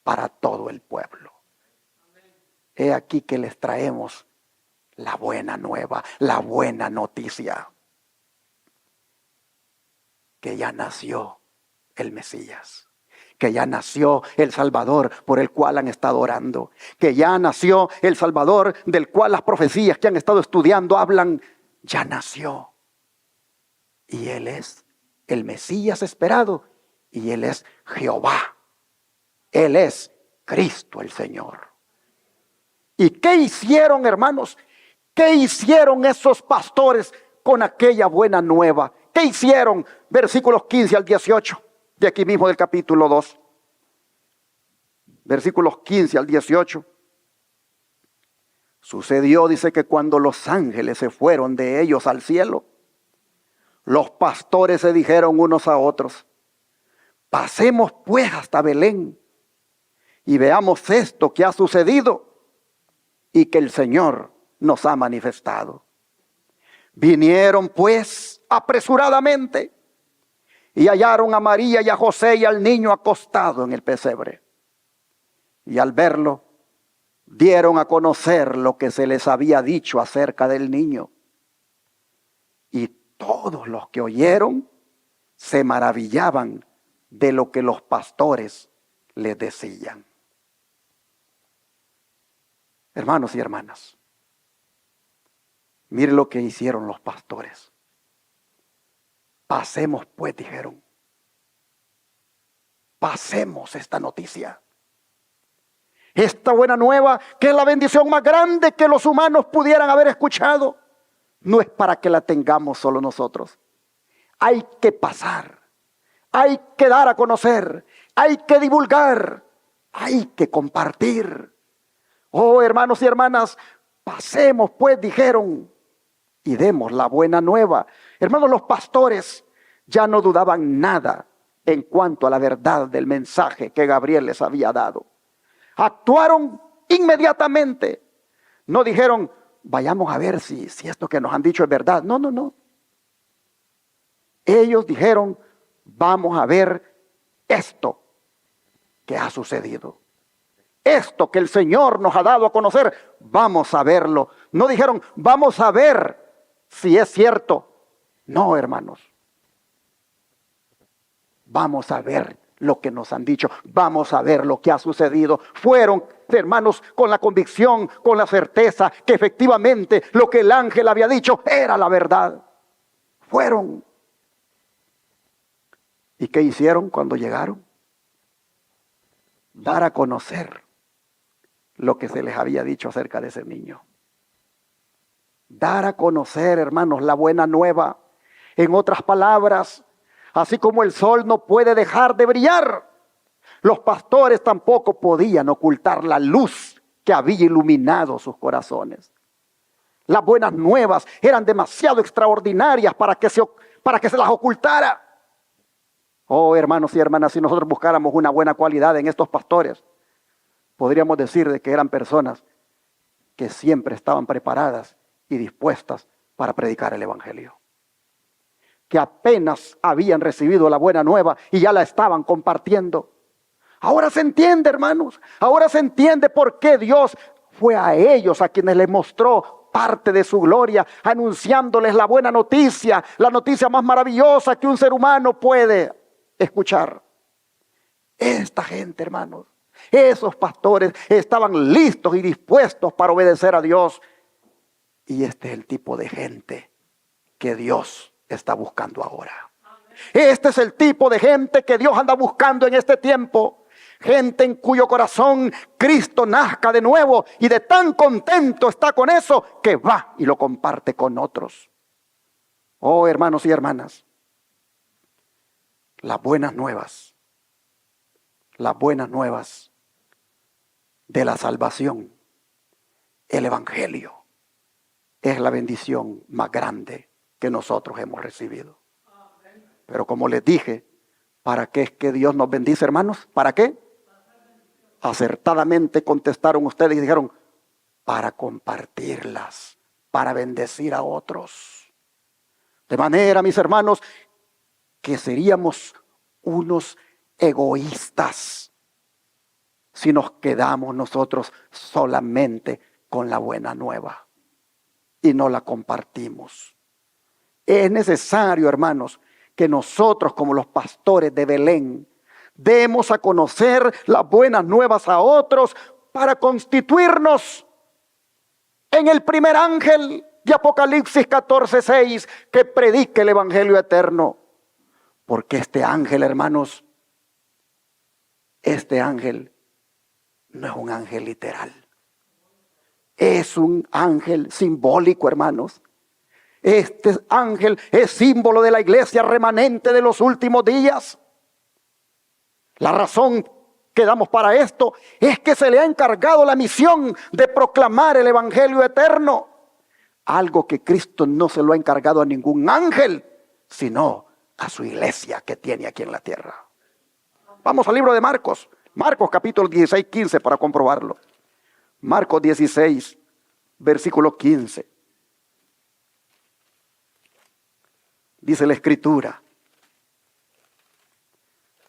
para todo el pueblo. He aquí que les traemos la buena nueva, la buena noticia. Que ya nació el Mesías. Que ya nació el Salvador por el cual han estado orando. Que ya nació el Salvador del cual las profecías que han estado estudiando hablan. Ya nació. Y Él es el Mesías esperado. Y Él es Jehová. Él es Cristo el Señor. ¿Y qué hicieron, hermanos? ¿Qué hicieron esos pastores con aquella buena nueva? ¿Qué hicieron? Versículos 15 al 18, de aquí mismo del capítulo 2. Versículos 15 al 18. Sucedió, dice, que cuando los ángeles se fueron de ellos al cielo, los pastores se dijeron unos a otros, pasemos pues hasta Belén y veamos esto que ha sucedido y que el Señor nos ha manifestado. Vinieron pues apresuradamente y hallaron a María y a José y al niño acostado en el pesebre. Y al verlo, dieron a conocer lo que se les había dicho acerca del niño. Y todos los que oyeron se maravillaban de lo que los pastores les decían. Hermanos y hermanas, mire lo que hicieron los pastores. Pasemos pues, dijeron. Pasemos esta noticia. Esta buena nueva, que es la bendición más grande que los humanos pudieran haber escuchado, no es para que la tengamos solo nosotros. Hay que pasar, hay que dar a conocer, hay que divulgar, hay que compartir. Oh, hermanos y hermanas, pasemos pues, dijeron, y demos la buena nueva. Hermanos, los pastores ya no dudaban nada en cuanto a la verdad del mensaje que Gabriel les había dado. Actuaron inmediatamente. No dijeron, vayamos a ver si esto que nos han dicho es verdad. No, no, no. Ellos dijeron, vamos a ver esto que ha sucedido. Esto que el Señor nos ha dado a conocer, vamos a verlo. No dijeron, vamos a ver si es cierto. No, hermanos. Vamos a ver lo que nos han dicho. Vamos a ver lo que ha sucedido. Fueron, hermanos, con la convicción, con la certeza que efectivamente lo que el ángel había dicho era la verdad. Fueron. ¿Y qué hicieron cuando llegaron? Dar a conocer lo que se les había dicho acerca de ese niño. Dar a conocer, hermanos, la buena nueva. En otras palabras, así como el sol no puede dejar de brillar, los pastores tampoco podían ocultar la luz que había iluminado sus corazones. Las buenas nuevas eran demasiado extraordinarias para que se las ocultara. Oh, hermanos y hermanas, si nosotros buscáramos una buena cualidad en estos pastores, podríamos decir de que eran personas que siempre estaban preparadas y dispuestas para predicar el evangelio. Que apenas habían recibido la buena nueva y ya la estaban compartiendo. Ahora se entiende, hermanos. Ahora se entiende por qué Dios fue a ellos a quienes les mostró parte de su gloria, anunciándoles la buena noticia, la noticia más maravillosa que un ser humano puede escuchar. Esta gente, hermanos, esos pastores estaban listos y dispuestos para obedecer a Dios. Y este es el tipo de gente que Dios está buscando ahora. Este es el tipo de gente que Dios anda buscando en este tiempo. Gente en cuyo corazón Cristo nazca de nuevo y de tan contento está con eso que va y lo comparte con otros. Oh, hermanos y hermanas, las buenas nuevas de la salvación, el evangelio, es la bendición más grande que nosotros hemos recibido. Pero como les dije, ¿para qué es que Dios nos bendice, hermanos? ¿Para qué? Acertadamente contestaron ustedes y dijeron, para compartirlas, para bendecir a otros. De manera, mis hermanos, que seríamos unos egoístas si nos quedamos nosotros solamente con la buena nueva y no la compartimos. Es necesario, hermanos, que nosotros como los pastores de Belén demos a conocer las buenas nuevas a otros para constituirnos en el primer ángel de Apocalipsis 14:6 que predique el evangelio eterno. Porque este ángel, hermanos, este ángel no es un ángel literal. Es un ángel simbólico, hermanos. Este ángel es símbolo de la iglesia remanente de los últimos días. La razón que damos para esto es que se le ha encargado la misión de proclamar el evangelio eterno. Algo que Cristo no se lo ha encargado a ningún ángel, sino a su iglesia que tiene aquí en la tierra. Vamos al libro de Marcos. Marcos capítulo 16, 15 para comprobarlo. Marcos 16, versículo 15. Dice la escritura.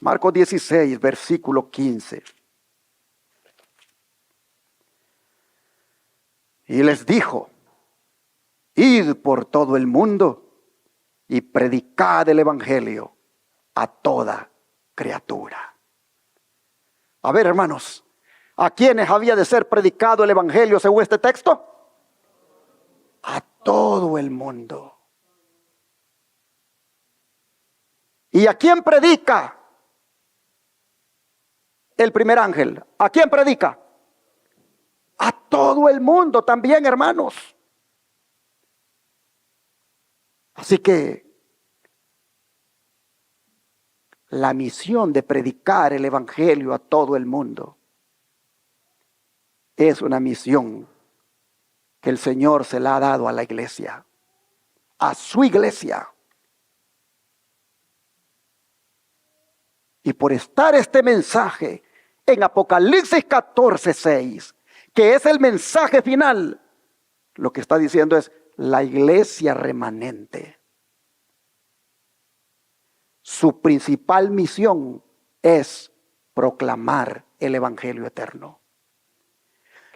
Marcos 16, versículo 15. Y les dijo, id por todo el mundo y predicad el evangelio a toda criatura. A ver, hermanos, ¿a quiénes había de ser predicado el evangelio según este texto? A todo el mundo. ¿Y a quién predica el primer ángel? ¿A quién predica? A todo el mundo también, hermanos. Así que la misión de predicar el evangelio a todo el mundo es una misión que el Señor se la ha dado a la iglesia, a su iglesia. Y por estar este mensaje en Apocalipsis 14:6, que es el mensaje final, lo que está diciendo es la iglesia remanente. Su principal misión es proclamar el evangelio eterno.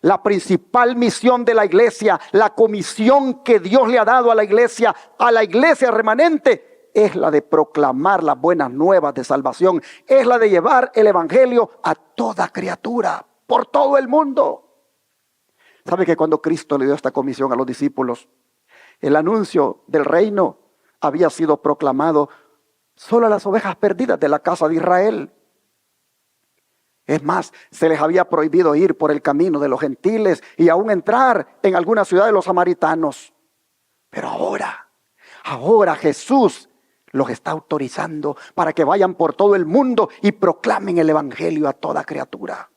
La principal misión de la iglesia, la comisión que Dios le ha dado a la iglesia remanente, es la de proclamar las buenas nuevas de salvación. Es la de llevar el evangelio a toda criatura, por todo el mundo. ¿Sabe que cuando Cristo le dio esta comisión a los discípulos, el anuncio del reino había sido proclamado solo a las ovejas perdidas de la casa de Israel? Es más, se les había prohibido ir por el camino de los gentiles y aún entrar en alguna ciudad de los samaritanos. Pero ahora Jesús los está autorizando para que vayan por todo el mundo y proclamen el evangelio a toda criatura.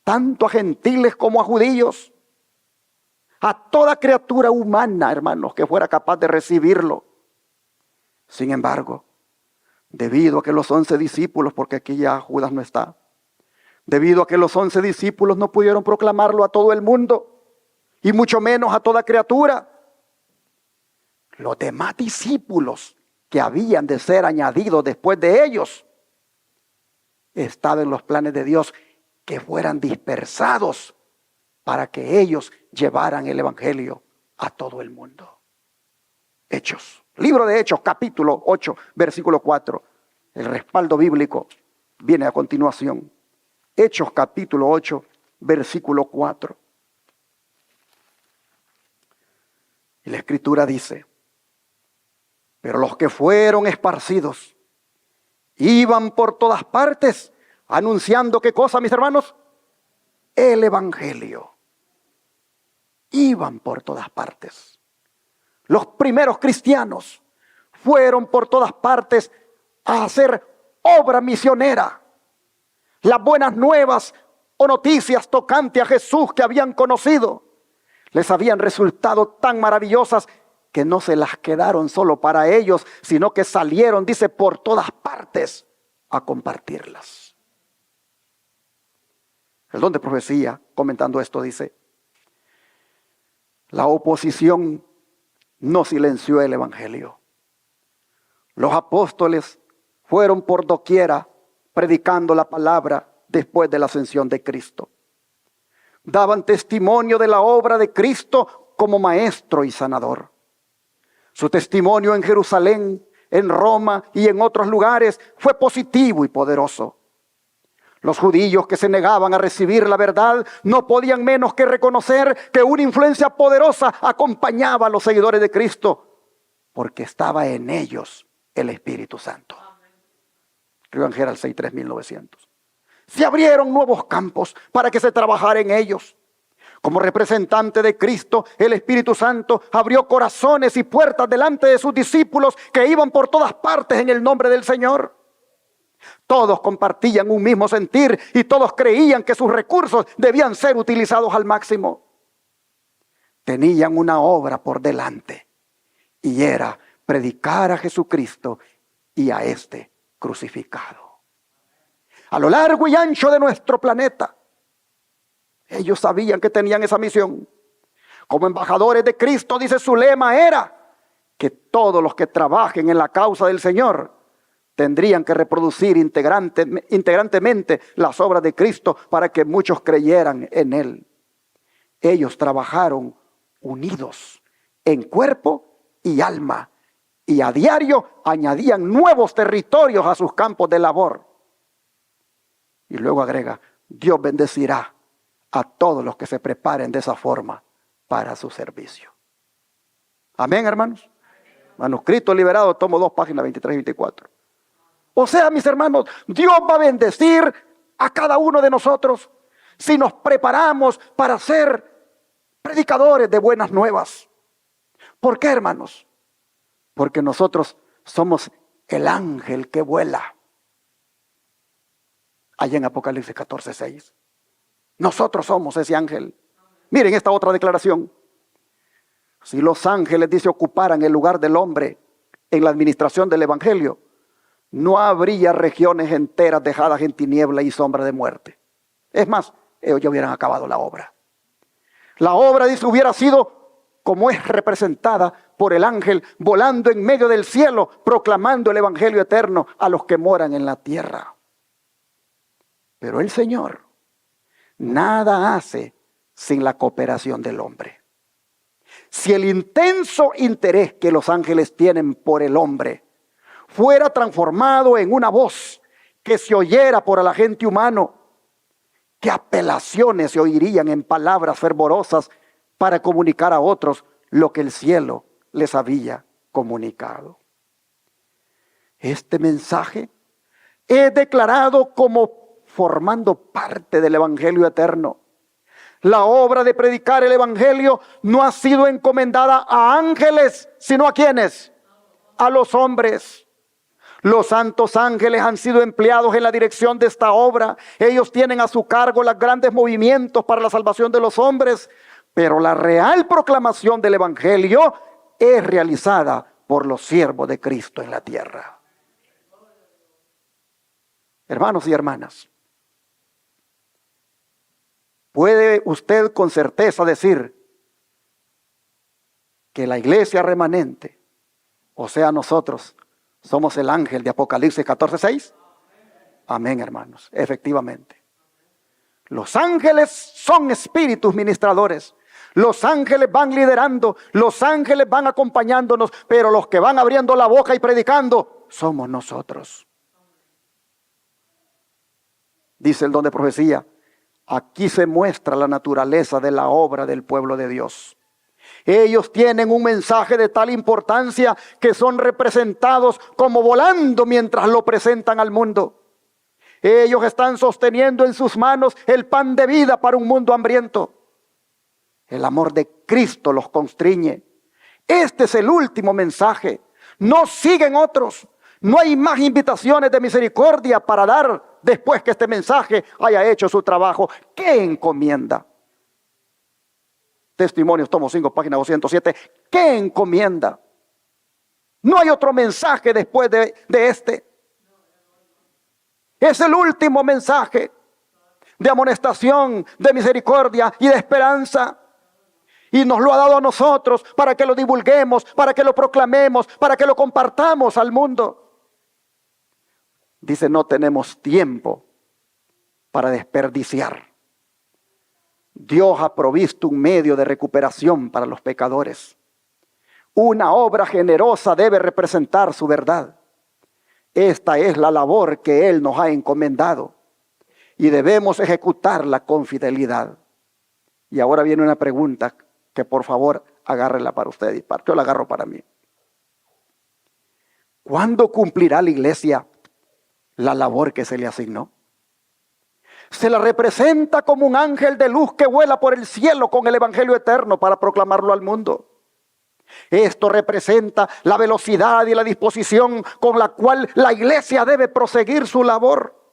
Tanto a gentiles como a judíos. A toda criatura humana, hermanos, que fuera capaz de recibirlo. Sin embargo, debido a que los 11 discípulos, porque aquí ya Judas no está, debido a que los 11 discípulos no pudieron proclamarlo a todo el mundo, y mucho menos a toda criatura, los demás discípulos que habían de ser añadidos después de ellos, estaba en los planes de Dios que fueran dispersados para que ellos llevaran el evangelio a todo el mundo. Hechos, libro de Hechos, capítulo 8, versículo 4. El respaldo bíblico viene a continuación. Hechos, capítulo 8, versículo 4. Y la escritura dice: pero los que fueron esparcidos iban por todas partes anunciando, ¿qué cosa, mis hermanos? El evangelio. Iban por todas partes. Los primeros cristianos fueron por todas partes a hacer obra misionera. Las buenas nuevas o noticias tocante a Jesús que habían conocido les habían resultado tan maravillosas que no se las quedaron solo para ellos, sino que salieron, dice, por todas partes a compartirlas. El don de profecía, comentando esto, dice: la oposición no silenció el evangelio. Los apóstoles fueron por doquiera predicando la palabra después de la ascensión de Cristo. Daban testimonio de la obra de Cristo como maestro y sanador. Su testimonio en Jerusalén, en Roma y en otros lugares fue positivo y poderoso. Los judíos que se negaban a recibir la verdad no podían menos que reconocer que una influencia poderosa acompañaba a los seguidores de Cristo, porque estaba en ellos el Espíritu Santo. Río Angel 6:3900. Se abrieron nuevos campos para que se trabajara en ellos. Como representante de Cristo, el Espíritu Santo abrió corazones y puertas delante de sus discípulos que iban por todas partes en el nombre del Señor. Todos compartían un mismo sentir y todos creían que sus recursos debían ser utilizados al máximo. Tenían una obra por delante y era predicar a Jesucristo y a este crucificado. A lo largo y ancho de nuestro planeta, ellos sabían que tenían esa misión. Como embajadores de Cristo, dice, su lema era que todos los que trabajen en la causa del Señor tendrían que reproducir integrantemente las obras de Cristo para que muchos creyeran en Él. Ellos trabajaron unidos en cuerpo y alma y a diario añadían nuevos territorios a sus campos de labor. Y luego agrega, Dios bendecirá a todos los que se preparen de esa forma para su servicio. Amén, hermanos. Manuscrito liberado, tomo 2, páginas 23 y 24. O sea, mis hermanos, Dios va a bendecir a cada uno de nosotros si nos preparamos para ser predicadores de buenas nuevas. ¿Por qué, hermanos? Porque nosotros somos el ángel que vuela. Allá en Apocalipsis 14:6. Nosotros somos ese ángel. Miren esta otra declaración. Si los ángeles, dice, ocuparan el lugar del hombre en la administración del evangelio, no habría regiones enteras dejadas en tiniebla y sombra de muerte. Es más, ellos ya hubieran acabado la obra. La obra, dice, hubiera sido como es representada por el ángel volando en medio del cielo, proclamando el evangelio eterno a los que moran en la tierra. Pero el Señor nada hace sin la cooperación del hombre. Si el intenso interés que los ángeles tienen por el hombre fuera transformado en una voz que se oyera por el agente humano, ¿qué apelaciones se oirían en palabras fervorosas para comunicar a otros lo que el cielo les había comunicado? Este mensaje es declarado como formando parte del evangelio eterno. La obra de predicar el evangelio no ha sido encomendada a ángeles, sino ¿a quiénes? A los hombres. Los santos ángeles han sido empleados en la dirección de esta obra. Ellos tienen a su cargo los grandes movimientos para la salvación de los hombres. Pero la real proclamación del evangelio es realizada por los siervos de Cristo en la tierra. Hermanos y hermanas, ¿puede usted con certeza decir que la iglesia remanente, o sea nosotros, somos el ángel de Apocalipsis 14:6? Amén, hermanos, efectivamente. Los ángeles son espíritus ministradores. Los ángeles van liderando, los ángeles van acompañándonos, pero los que van abriendo la boca y predicando somos nosotros. Dice el don de profecía, aquí se muestra la naturaleza de la obra del pueblo de Dios. Ellos tienen un mensaje de tal importancia que son representados como volando mientras lo presentan al mundo. Ellos están sosteniendo en sus manos el pan de vida para un mundo hambriento. El amor de Cristo los constriñe. Este es el último mensaje. No siguen otros. No hay más invitaciones de misericordia para dar después que este mensaje haya hecho su trabajo. ¿Qué encomienda? Testimonios, tomo 5, página 207. ¿Qué encomienda? No hay otro mensaje después de este. Es el último mensaje de amonestación, de misericordia y de esperanza. Y nos lo ha dado a nosotros para que lo divulguemos, para que lo proclamemos, para que lo compartamos al mundo. Dice, no tenemos tiempo para desperdiciar. Dios ha provisto un medio de recuperación para los pecadores. Una obra generosa debe representar su verdad. Esta es la labor que Él nos ha encomendado y debemos ejecutarla con fidelidad. Y ahora viene una pregunta que por favor agárrela para usted y yo la agarro para mí. ¿Cuándo cumplirá la iglesia la labor que se le asignó? Se la representa como un ángel de luz que vuela por el cielo con el evangelio eterno para proclamarlo al mundo. Esto representa la velocidad y la disposición con la cual la iglesia debe proseguir su labor.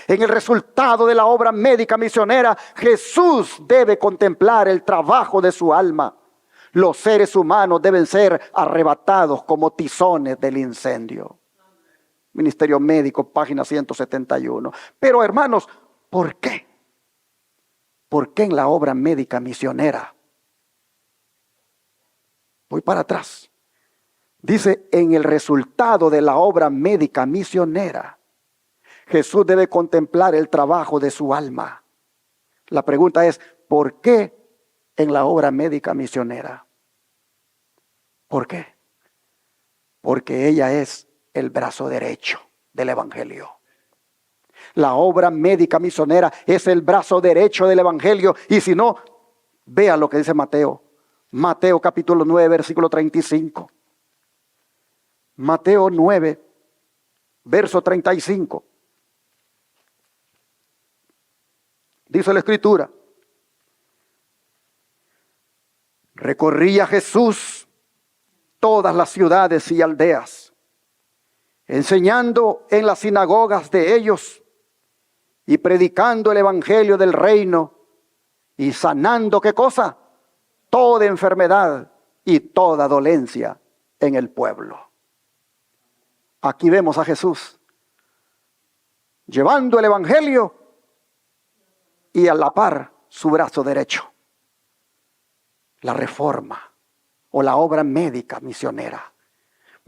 En el resultado de la obra médica misionera, Jesús debe contemplar el trabajo de su alma. Los seres humanos deben ser arrebatados como tizones del incendio. Ministerio Médico, página 171. Pero hermanos, ¿por qué? ¿Por qué en la obra médica misionera? Voy para atrás. Dice, en el resultado de la obra médica misionera, Jesús debe contemplar el trabajo de su alma. La pregunta es, ¿por qué en la obra médica misionera? ¿Por qué? porque ella es el brazo derecho del Evangelio. La obra médica misionera es el brazo derecho del Evangelio. Y si no, vea lo que dice Mateo. Mateo capítulo 9, versículo 35. Mateo 9, verso 35. Dice la Escritura: recorría Jesús todas las ciudades y aldeas, enseñando en las sinagogas de ellos y predicando el evangelio del reino y sanando, ¿qué cosa? Toda enfermedad y toda dolencia en el pueblo. Aquí vemos a Jesús llevando el evangelio y a la par su brazo derecho, la reforma o la obra médica misionera.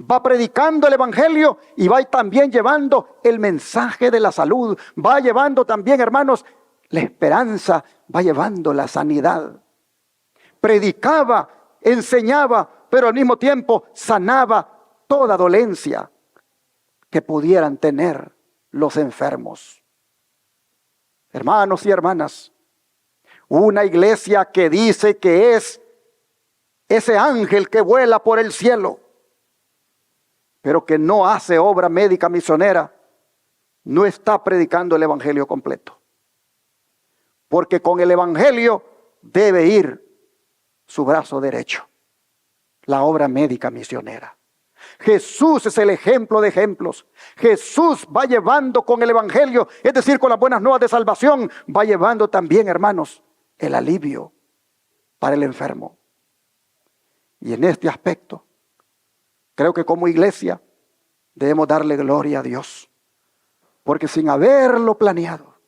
Va predicando el evangelio y va también llevando el mensaje de la salud. Va llevando también, hermanos, la esperanza, va llevando la sanidad. Predicaba, enseñaba, pero al mismo tiempo sanaba toda dolencia que pudieran tener los enfermos. Hermanos y hermanas, una iglesia que dice que es ese ángel que vuela por el cielo, pero que no hace obra médica misionera, no está predicando el evangelio completo. Porque con el evangelio debe ir su brazo derecho, la obra médica misionera. Jesús es el ejemplo de ejemplos. Jesús va llevando con el evangelio, es decir, con las buenas nuevas de salvación, va llevando también, hermanos, el alivio para el enfermo. Y en este aspecto, creo que como iglesia debemos darle gloria a Dios. Porque sin haberlo planeado,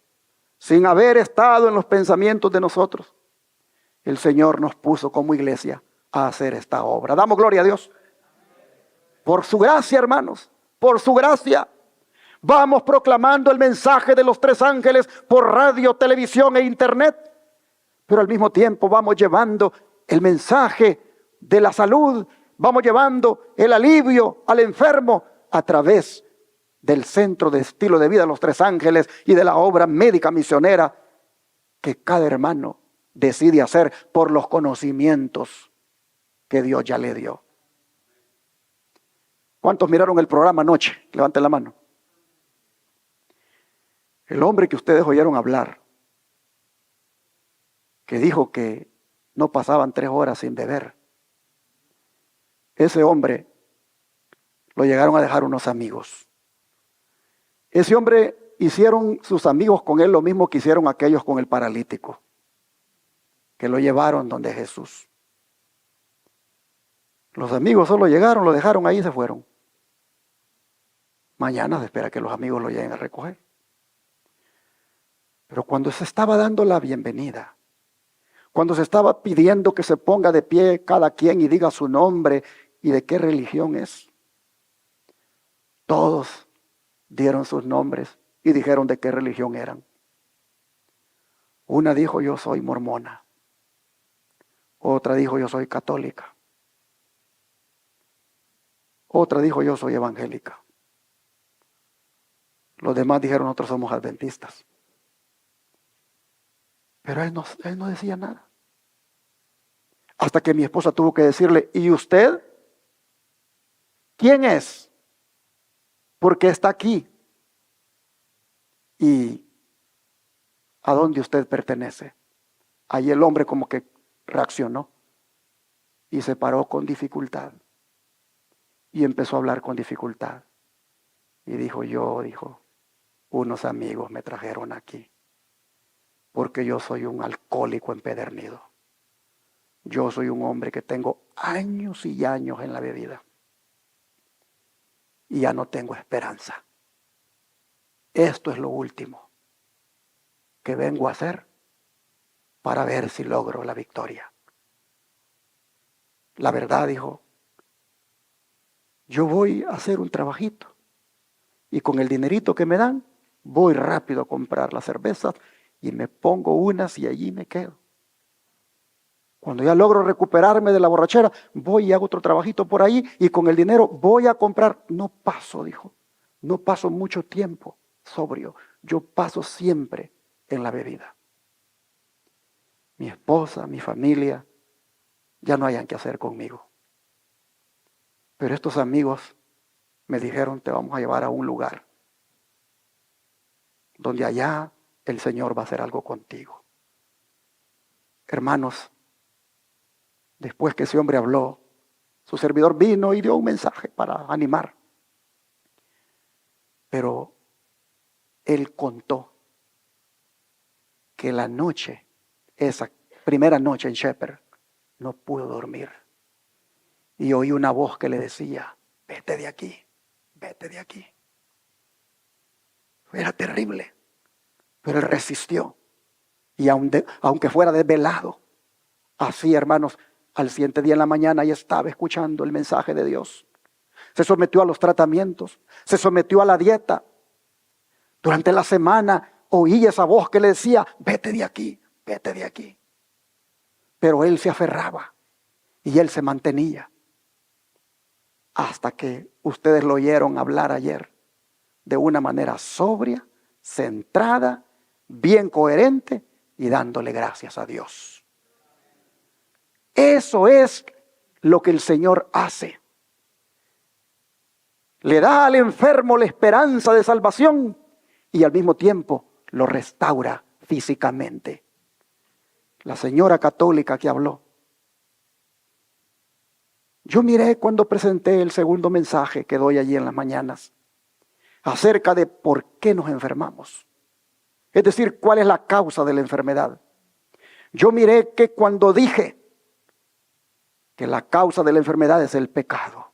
sin haber estado en los pensamientos de nosotros, el Señor nos puso como iglesia a hacer esta obra. Damos gloria a Dios. Por su gracia, hermanos, por su gracia. Vamos proclamando el mensaje de los tres ángeles por radio, televisión e internet. Pero al mismo tiempo vamos llevando el mensaje de la salud. Vamos llevando el alivio al enfermo a través del centro de estilo de vida de los tres ángeles y de la obra médica misionera que cada hermano decide hacer por los conocimientos que Dios ya le dio. ¿Cuántos miraron el programa anoche? Levanten la mano. El hombre que ustedes oyeron hablar, que dijo que no pasaban 3 horas sin beber, ese hombre lo llegaron a dejar unos amigos. Ese hombre hicieron sus amigos con él lo mismo que hicieron aquellos con el paralítico, que lo llevaron donde Jesús. Los amigos solo llegaron, lo dejaron ahí y se fueron. Mañana se espera que los amigos lo lleguen a recoger. Pero cuando se estaba dando la bienvenida, cuando se estaba pidiendo que se ponga de pie cada quien y diga su nombre y de qué religión es, todos dieron sus nombres y dijeron de qué religión eran. Una dijo: yo soy mormona. Otra dijo: yo soy católica. Otra dijo: yo soy evangélica. Los demás dijeron: nosotros somos adventistas. Pero él no decía nada. Hasta que mi esposa tuvo que decirle: ¿y usted? ¿Quién es? ¿Por qué está aquí? ¿Y a dónde usted pertenece? Ahí el hombre como que reaccionó y se paró con dificultad. Y empezó a hablar con dificultad. Y dijo: unos amigos me trajeron aquí porque yo soy un alcohólico empedernido. Yo soy un hombre que tengo años y años en la bebida y ya no tengo esperanza. Esto es lo último que vengo a hacer para ver si logro la victoria. La verdad, dijo, yo voy a hacer un trabajito y con el dinerito que me dan voy rápido a comprar las cervezas y me pongo unas y allí me quedo. Cuando ya logro recuperarme de la borrachera, voy y hago otro trabajito por ahí y con el dinero voy a comprar. No paso, dijo, no paso mucho tiempo sobrio. Yo paso siempre en la bebida. Mi esposa, mi familia, ya no hayan que hacer conmigo. Pero estos amigos me dijeron, te vamos a llevar a un lugar donde allá el Señor va a hacer algo contigo. Hermanos, después que ese hombre habló, su servidor vino y dio un mensaje para animar. Pero él contó que la noche, esa primera noche en Shepherd, no pudo dormir. Y oí una voz que le decía, vete de aquí, vete de aquí. Era terrible, pero él resistió. Y aunque fuera desvelado, así, hermanos, al siguiente día en la mañana ya estaba escuchando el mensaje de Dios. Se sometió a los tratamientos, se sometió a la dieta. Durante la semana oí esa voz que le decía, vete de aquí, vete de aquí. Pero él se aferraba y él se mantenía. Hasta que ustedes lo oyeron hablar ayer de una manera sobria, centrada, bien coherente y dándole gracias a Dios. Eso es lo que el Señor hace. Le da al enfermo la esperanza de salvación y al mismo tiempo lo restaura físicamente. La señora católica que habló. Yo miré cuando presenté el segundo mensaje que doy allí en las mañanas acerca de por qué nos enfermamos. Es decir, cuál es la causa de la enfermedad. Yo miré que cuando dije que la causa de la enfermedad es el pecado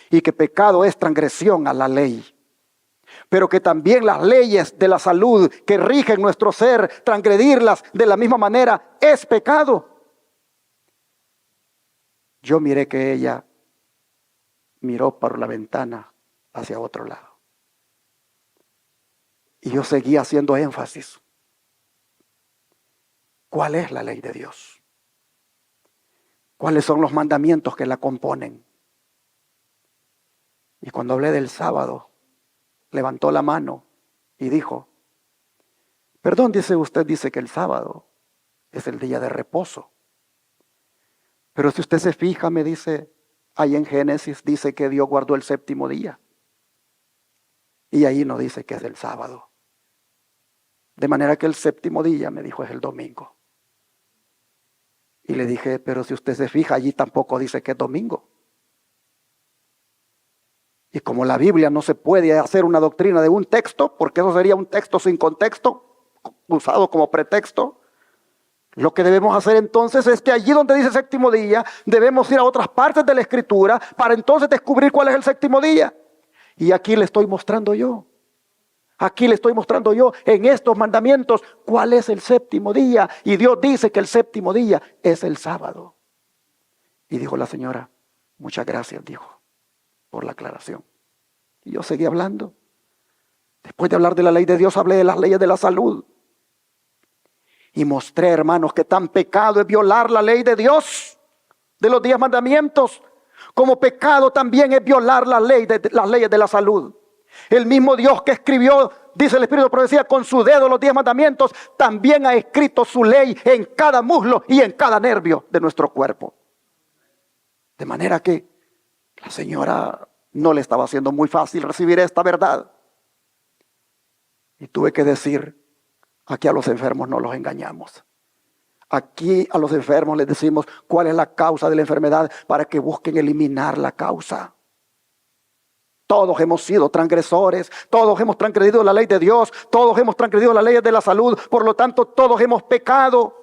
y que pecado es transgresión a la ley, pero que también las leyes de la salud que rigen nuestro ser, transgredirlas de la misma manera es pecado. Yo miré que ella miró por la ventana hacia otro lado. Y yo seguía haciendo énfasis. ¿Cuál es la ley de Dios? ¿Cuáles son los mandamientos que la componen? Y cuando hablé del sábado, levantó la mano y dijo, perdón, dice usted, dice que el sábado es el día de reposo. Pero si usted se fija, me dice, ahí en Génesis dice que Dios guardó el séptimo día. Y ahí no dice que es el sábado. De manera que el séptimo día, me dijo, es el domingo. Y le dije, pero si usted se fija, allí tampoco dice que es domingo. Y como la Biblia no se puede hacer una doctrina de un texto, porque eso sería un texto sin contexto, usado como pretexto, lo que debemos hacer entonces es que allí donde dice séptimo día, debemos ir a otras partes de la Escritura para entonces descubrir cuál es el séptimo día. Y aquí le estoy mostrando yo. Aquí le estoy mostrando yo en estos mandamientos cuál es el séptimo día. Y Dios dice que el séptimo día es el sábado. Y dijo la señora, muchas gracias, dijo, por la aclaración. Y yo seguí hablando. Después de hablar de la ley de Dios, hablé de las leyes de la salud. Y mostré, hermanos, que tan pecado es violar la ley de Dios, de los 10 mandamientos, como pecado también es violar las leyes de la salud. El mismo Dios que escribió, dice el Espíritu de Profecía, con su dedo los 10 mandamientos, también ha escrito su ley en cada muslo y en cada nervio de nuestro cuerpo. De manera que la señora no le estaba haciendo muy fácil recibir esta verdad. Y tuve que decir, aquí a los enfermos no los engañamos. Aquí a los enfermos les decimos cuál es la causa de la enfermedad para que busquen eliminar la causa. Todos hemos sido transgresores, todos hemos transgredido la ley de Dios, todos hemos transgredido las leyes de la salud, por lo tanto todos hemos pecado.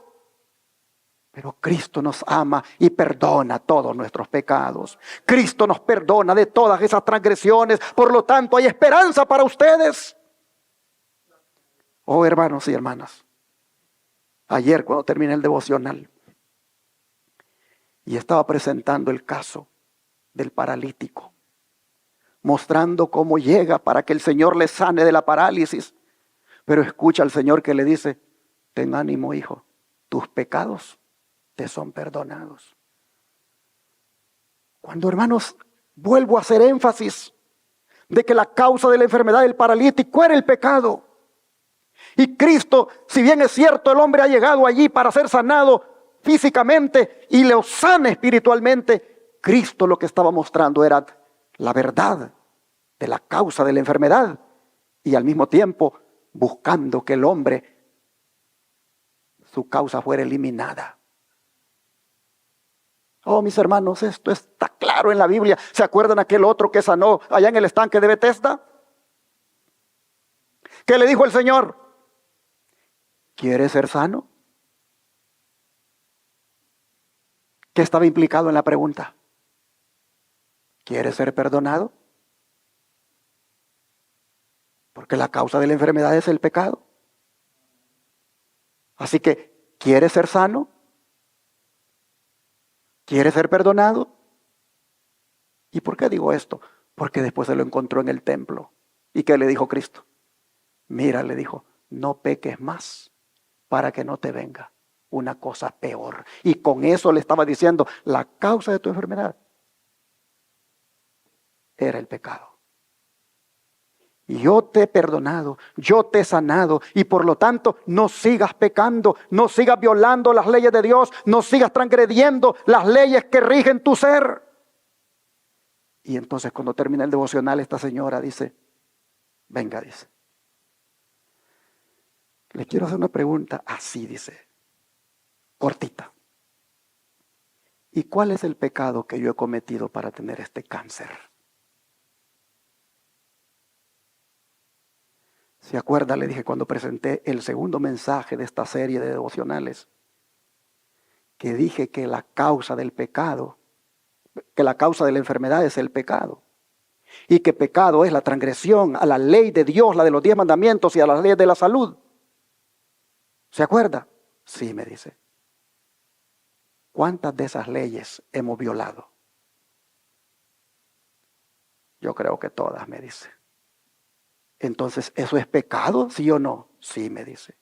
Pero Cristo nos ama y perdona todos nuestros pecados. Cristo nos perdona de todas esas transgresiones, por lo tanto hay esperanza para ustedes. Oh, hermanos y hermanas, ayer cuando terminé el devocional y estaba presentando el caso del paralítico, mostrando cómo llega para que el Señor le sane de la parálisis, pero escucha al Señor que le dice, ten ánimo, hijo, tus pecados te son perdonados. Cuando, hermanos, vuelvo a hacer énfasis de que la causa de la enfermedad del paralítico era el pecado. Y Cristo, si bien es cierto, el hombre ha llegado allí para ser sanado físicamente y lo sana espiritualmente, Cristo lo que estaba mostrando era la verdad de la causa de la enfermedad y al mismo tiempo buscando que el hombre, su causa fuera eliminada. Oh, mis hermanos, esto está claro en la Biblia. ¿Se acuerdan aquel otro que sanó allá en el estanque de Betesda? ¿Qué le dijo el Señor? ¿Quieres ser sano? ¿Qué estaba implicado en la pregunta? ¿Quieres ser perdonado? Porque la causa de la enfermedad es el pecado. Así que, ¿quieres ser sano? ¿Quieres ser perdonado? ¿Y por qué digo esto? Porque después se lo encontró en el templo. ¿Y qué le dijo Cristo? Mira, le dijo, no peques más para que no te venga una cosa peor. Y con eso le estaba diciendo, la causa de tu enfermedad era el pecado. Y yo te he perdonado, yo te he sanado y por lo tanto no sigas pecando, no sigas violando las leyes de Dios, no sigas transgrediendo las leyes que rigen tu ser. Y entonces cuando termina el devocional esta señora dice, venga, dice, le quiero hacer una pregunta así, dice, cortita. ¿Y cuál es el pecado que yo he cometido para tener este cáncer? ¿Se acuerda? Le dije cuando presenté el segundo mensaje de esta serie de devocionales, que dije que la causa del pecado, que la causa de la enfermedad es el pecado. Y que pecado es la transgresión a la ley de Dios, la de los 10 mandamientos y a las leyes de la salud. ¿Se acuerda? Sí, me dice. ¿Cuántas de esas leyes hemos violado? Yo creo que todas, me dice. Entonces, ¿eso es pecado? ¿Sí o no? Sí, me dice.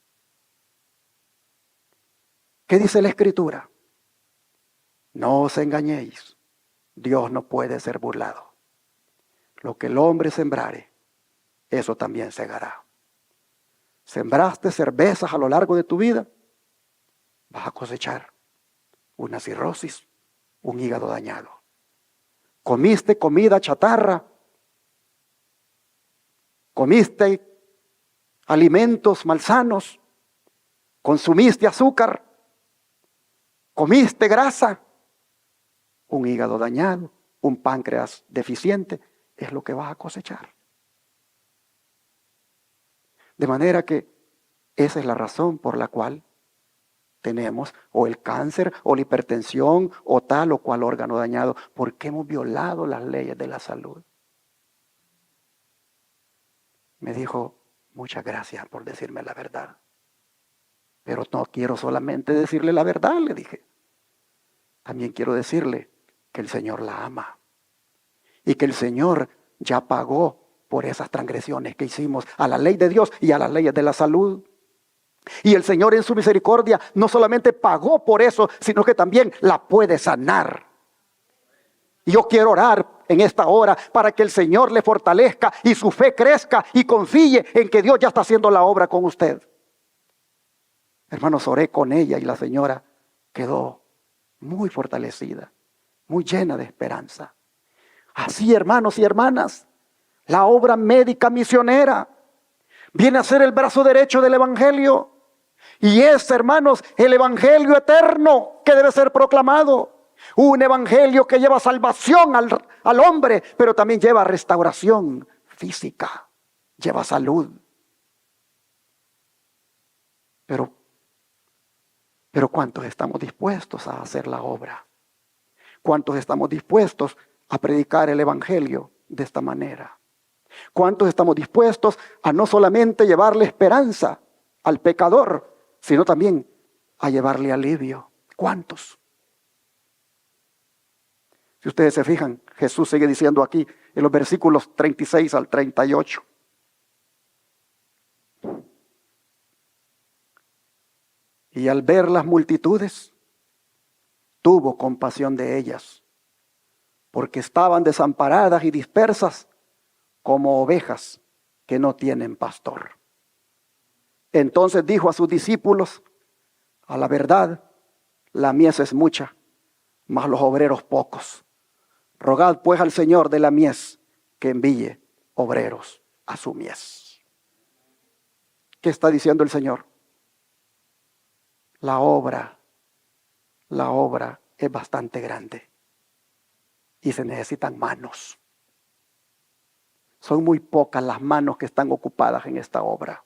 ¿Qué dice la Escritura? No os engañéis. Dios no puede ser burlado. Lo que el hombre sembrare, eso también segará. Sembraste cervezas a lo largo de tu vida, vas a cosechar una cirrosis, un hígado dañado. Comiste comida chatarra, comiste alimentos malsanos, consumiste azúcar, comiste grasa, un hígado dañado, un páncreas deficiente, es lo que vas a cosechar. De manera que esa es la razón por la cual tenemos o el cáncer o la hipertensión o tal o cual órgano dañado, porque hemos violado las leyes de la salud. Me dijo, muchas gracias por decirme la verdad. Pero no quiero solamente decirle la verdad, le dije. También quiero decirle que el Señor la ama. Y que el Señor ya pagó por esas transgresiones que hicimos a la ley de Dios y a las leyes de la salud. Y el Señor en su misericordia no solamente pagó por eso, sino que también la puede sanar. Y yo quiero orar en esta hora para que el Señor le fortalezca y su fe crezca y confíe en que Dios ya está haciendo la obra con usted. Hermanos, oré con ella y la señora quedó muy fortalecida, muy llena de esperanza. Así, hermanos y hermanas, la obra médica misionera viene a ser el brazo derecho del Evangelio. Y es, hermanos, el Evangelio eterno que debe ser proclamado. Un Evangelio que lleva salvación al hombre, pero también lleva restauración física, lleva salud. Pero ¿cuántos estamos dispuestos a hacer la obra? ¿Cuántos estamos dispuestos a predicar el Evangelio de esta manera? ¿Cuántos estamos dispuestos a no solamente llevarle esperanza al pecador, sino también a llevarle alivio? ¿Cuántos? Si ustedes se fijan, Jesús sigue diciendo aquí en los versículos 36 al 38. Y al ver las multitudes, tuvo compasión de ellas, porque estaban desamparadas y dispersas como ovejas que no tienen pastor. Entonces dijo a sus discípulos: a la verdad, la mies es mucha, mas los obreros pocos. Rogad pues al Señor de la mies que envíe obreros a su mies. ¿Qué está diciendo el Señor? La obra es bastante grande y se necesitan manos. Son muy pocas las manos que están ocupadas en esta obra.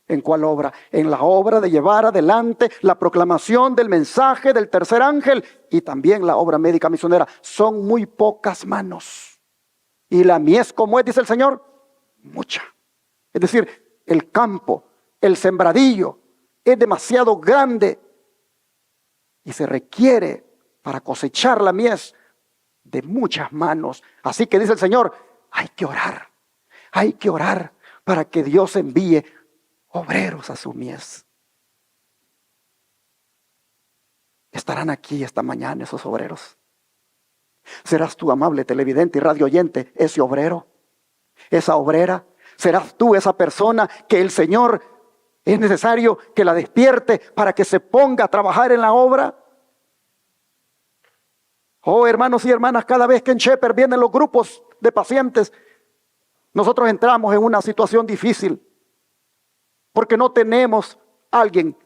¿En cuál obra? En la obra de llevar adelante la proclamación del mensaje del tercer ángel y también la obra médica misionera. Son muy pocas manos. Y la mies, ¿cómo es? Dice el Señor, mucha. Es decir, el campo, el sembradillo es demasiado grande y se requiere para cosechar la mies de muchas manos. Así que dice el Señor, hay que orar para que Dios envíe obreros a su mies. ¿Estarán aquí esta mañana esos obreros? ¿Serás tú, amable televidente y radio oyente, ese obrero, esa obrera? ¿Serás tú esa persona que el Señor es necesario que la despierte para que se ponga a trabajar en la obra? Oh, hermanos y hermanas, cada vez que en Shepherd vienen los grupos de pacientes, nosotros entramos en una situación difícil, porque no tenemos a alguien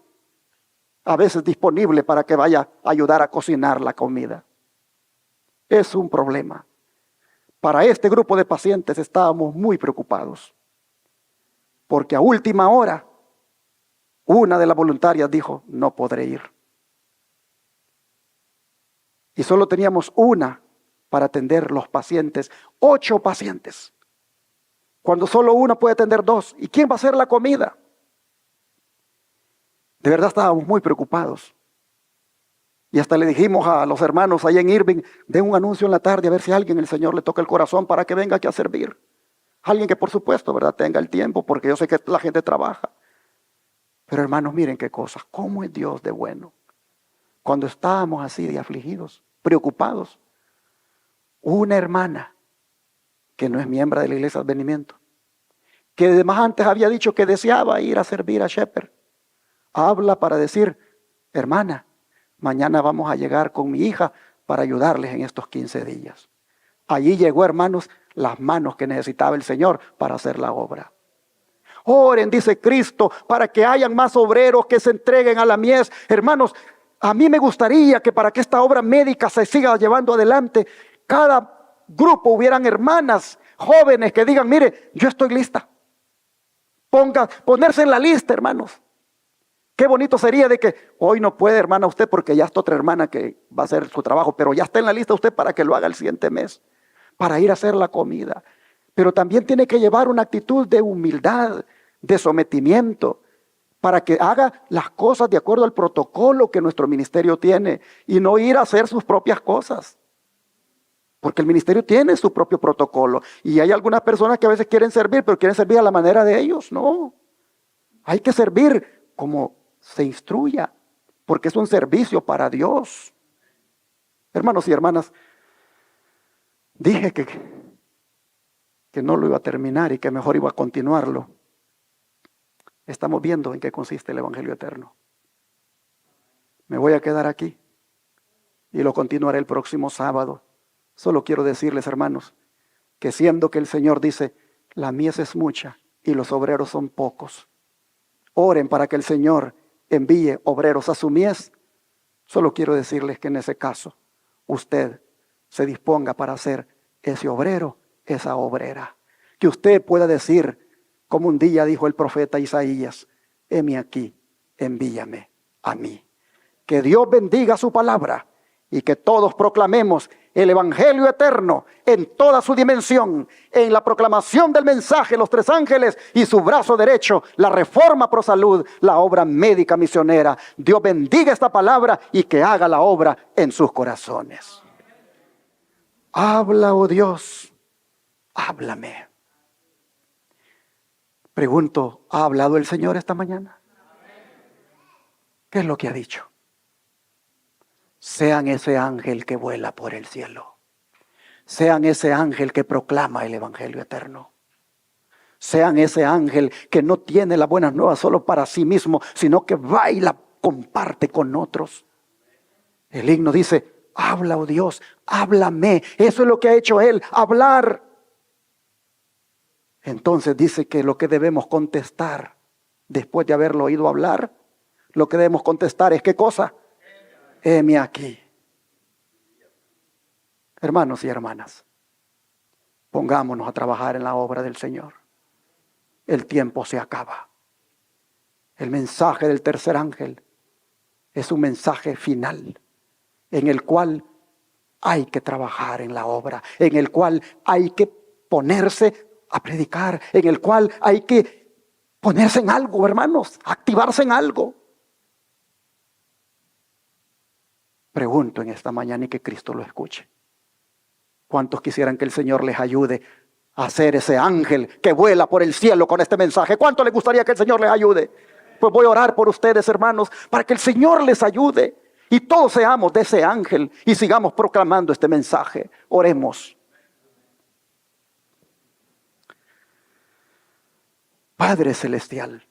a veces disponible para que vaya a ayudar a cocinar la comida. Es un problema. Para este grupo de pacientes estábamos muy preocupados, porque a última hora una de las voluntarias dijo, no podré ir. Y solo teníamos una para atender los pacientes, 8 pacientes. Cuando solo una puede atender 2. ¿Y quién va a hacer la comida? De verdad estábamos muy preocupados. Y hasta le dijimos a los hermanos allá en Irving, den un anuncio en la tarde a ver si a alguien el Señor le toca el corazón para que venga aquí a servir. Alguien que por supuesto, ¿verdad?, tenga el tiempo, porque yo sé que la gente trabaja. Pero hermanos, miren qué cosas, cómo es Dios de bueno. Cuando estábamos así de afligidos, preocupados, una hermana que no es miembro de la iglesia de Advenimiento, que además antes había dicho que deseaba ir a servir a Shepherd, habla para decir, hermana, mañana vamos a llegar con mi hija para ayudarles en estos 15 días. Allí llegó, hermanos, las manos que necesitaba el Señor para hacer la obra. Oren, dice Cristo, para que hayan más obreros que se entreguen a la mies. Hermanos, a mí me gustaría que para que esta obra médica se siga llevando adelante, cada grupo hubieran hermanas jóvenes que digan, mire, yo estoy lista. Ponerse en la lista, hermanos. Qué bonito sería de que hoy no puede, hermana, usted porque ya está otra hermana que va a hacer su trabajo, pero ya está en la lista usted para que lo haga el siguiente mes, para ir a hacer la comida. Pero también tiene que llevar una actitud de humildad, de sometimiento, para que haga las cosas de acuerdo al protocolo que nuestro ministerio tiene y no ir a hacer sus propias cosas. Porque el ministerio tiene su propio protocolo y hay algunas personas que a veces quieren servir, pero quieren servir a la manera de ellos. No, hay que servir como se instruya, porque es un servicio para Dios. Hermanos y hermanas, dije que no lo iba a terminar y que mejor iba a continuarlo. Estamos viendo en qué consiste el Evangelio eterno. Me voy a quedar aquí y lo continuaré el próximo sábado. Solo quiero decirles, hermanos, que siendo que el Señor dice, la mies es mucha y los obreros son pocos, oren para que el Señor envíe obreros a su mies. Solo quiero decirles que en ese caso, usted se disponga para ser ese obrero, esa obrera. Que usted pueda decir, como un día dijo el profeta Isaías, heme aquí, envíame a mí. Que Dios bendiga su palabra y que todos proclamemos el Evangelio eterno en toda su dimensión, en la proclamación del mensaje, los 3 ángeles y su brazo derecho, la reforma pro salud, la obra médica misionera. Dios bendiga esta palabra y que haga la obra en sus corazones. Habla, oh Dios, háblame. Pregunto, ¿ha hablado el Señor esta mañana? ¿Qué es lo que ha dicho? sean ese ángel que vuela por el cielo. Sean ese ángel que proclama el evangelio eterno. Sean ese ángel que no tiene las buenas nuevas solo para sí mismo, sino que va y la comparte con otros. El himno dice, habla, oh Dios, háblame. Eso es lo que ha hecho Él, hablar. Entonces dice que lo que debemos contestar, después de haberlo oído hablar, lo que debemos contestar es ¿qué cosa? Heme aquí. Hermanos y hermanas, pongámonos a trabajar en la obra del Señor. El tiempo se acaba. El mensaje del tercer ángel es un mensaje final, en el cual hay que trabajar en la obra, en el cual hay que ponerse a predicar, en el cual hay que ponerse en algo, hermanos, activarse en algo. Pregunto en esta mañana y que Cristo lo escuche. ¿Cuántos quisieran que el Señor les ayude a ser ese ángel que vuela por el cielo con este mensaje? ¿Cuánto les gustaría que el Señor les ayude? Pues voy a orar por ustedes, hermanos, para que el Señor les ayude y todos seamos de ese ángel y sigamos proclamando este mensaje. Oremos. Padre Celestial,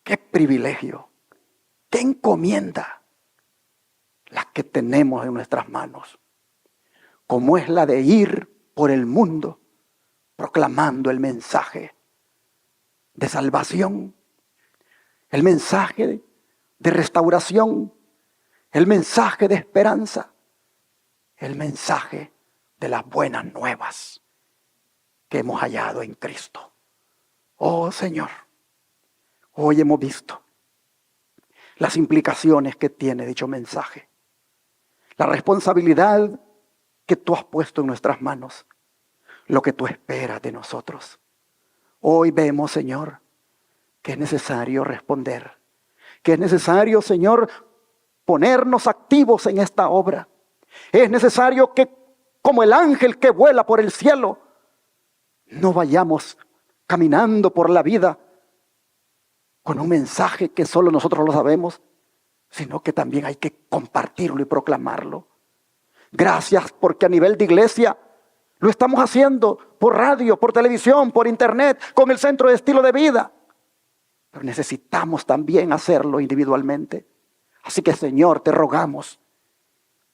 qué privilegio, qué encomienda la que tenemos en nuestras manos, como es la de ir por el mundo proclamando el mensaje de salvación, el mensaje de restauración, el mensaje de esperanza, el mensaje de las buenas nuevas que hemos hallado en Cristo. Oh Señor, hoy hemos visto las implicaciones que tiene dicho mensaje, la responsabilidad que tú has puesto en nuestras manos, lo que tú esperas de nosotros. Hoy vemos, Señor, que es necesario responder, que es necesario, Señor, ponernos activos en esta obra. Es necesario que, como el ángel que vuela por el cielo, no vayamos caminando por la vida con un mensaje que solo nosotros lo sabemos, sino que también hay que compartirlo y proclamarlo. Gracias porque a nivel de iglesia lo estamos haciendo por radio, por televisión, por internet, con el Centro de Estilo de Vida. Pero necesitamos también hacerlo individualmente. Así que, Señor, te rogamos,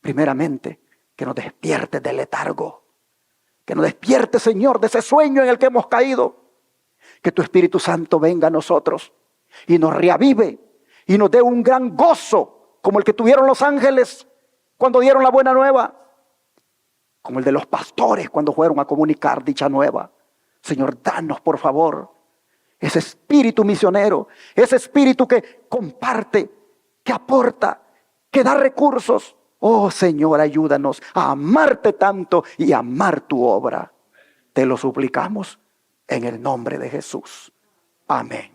primeramente, que nos despiertes del letargo. Que nos despiertes, Señor, de ese sueño en el que hemos caído. Que tu Espíritu Santo venga a nosotros y nos reavive y nos dé un gran gozo, como el que tuvieron los ángeles cuando dieron la buena nueva, como el de los pastores cuando fueron a comunicar dicha nueva. Señor, danos por favor ese espíritu misionero, ese espíritu que comparte, que aporta, que da recursos. Oh Señor, ayúdanos a amarte tanto y amar tu obra. Te lo suplicamos en el nombre de Jesús. Amén.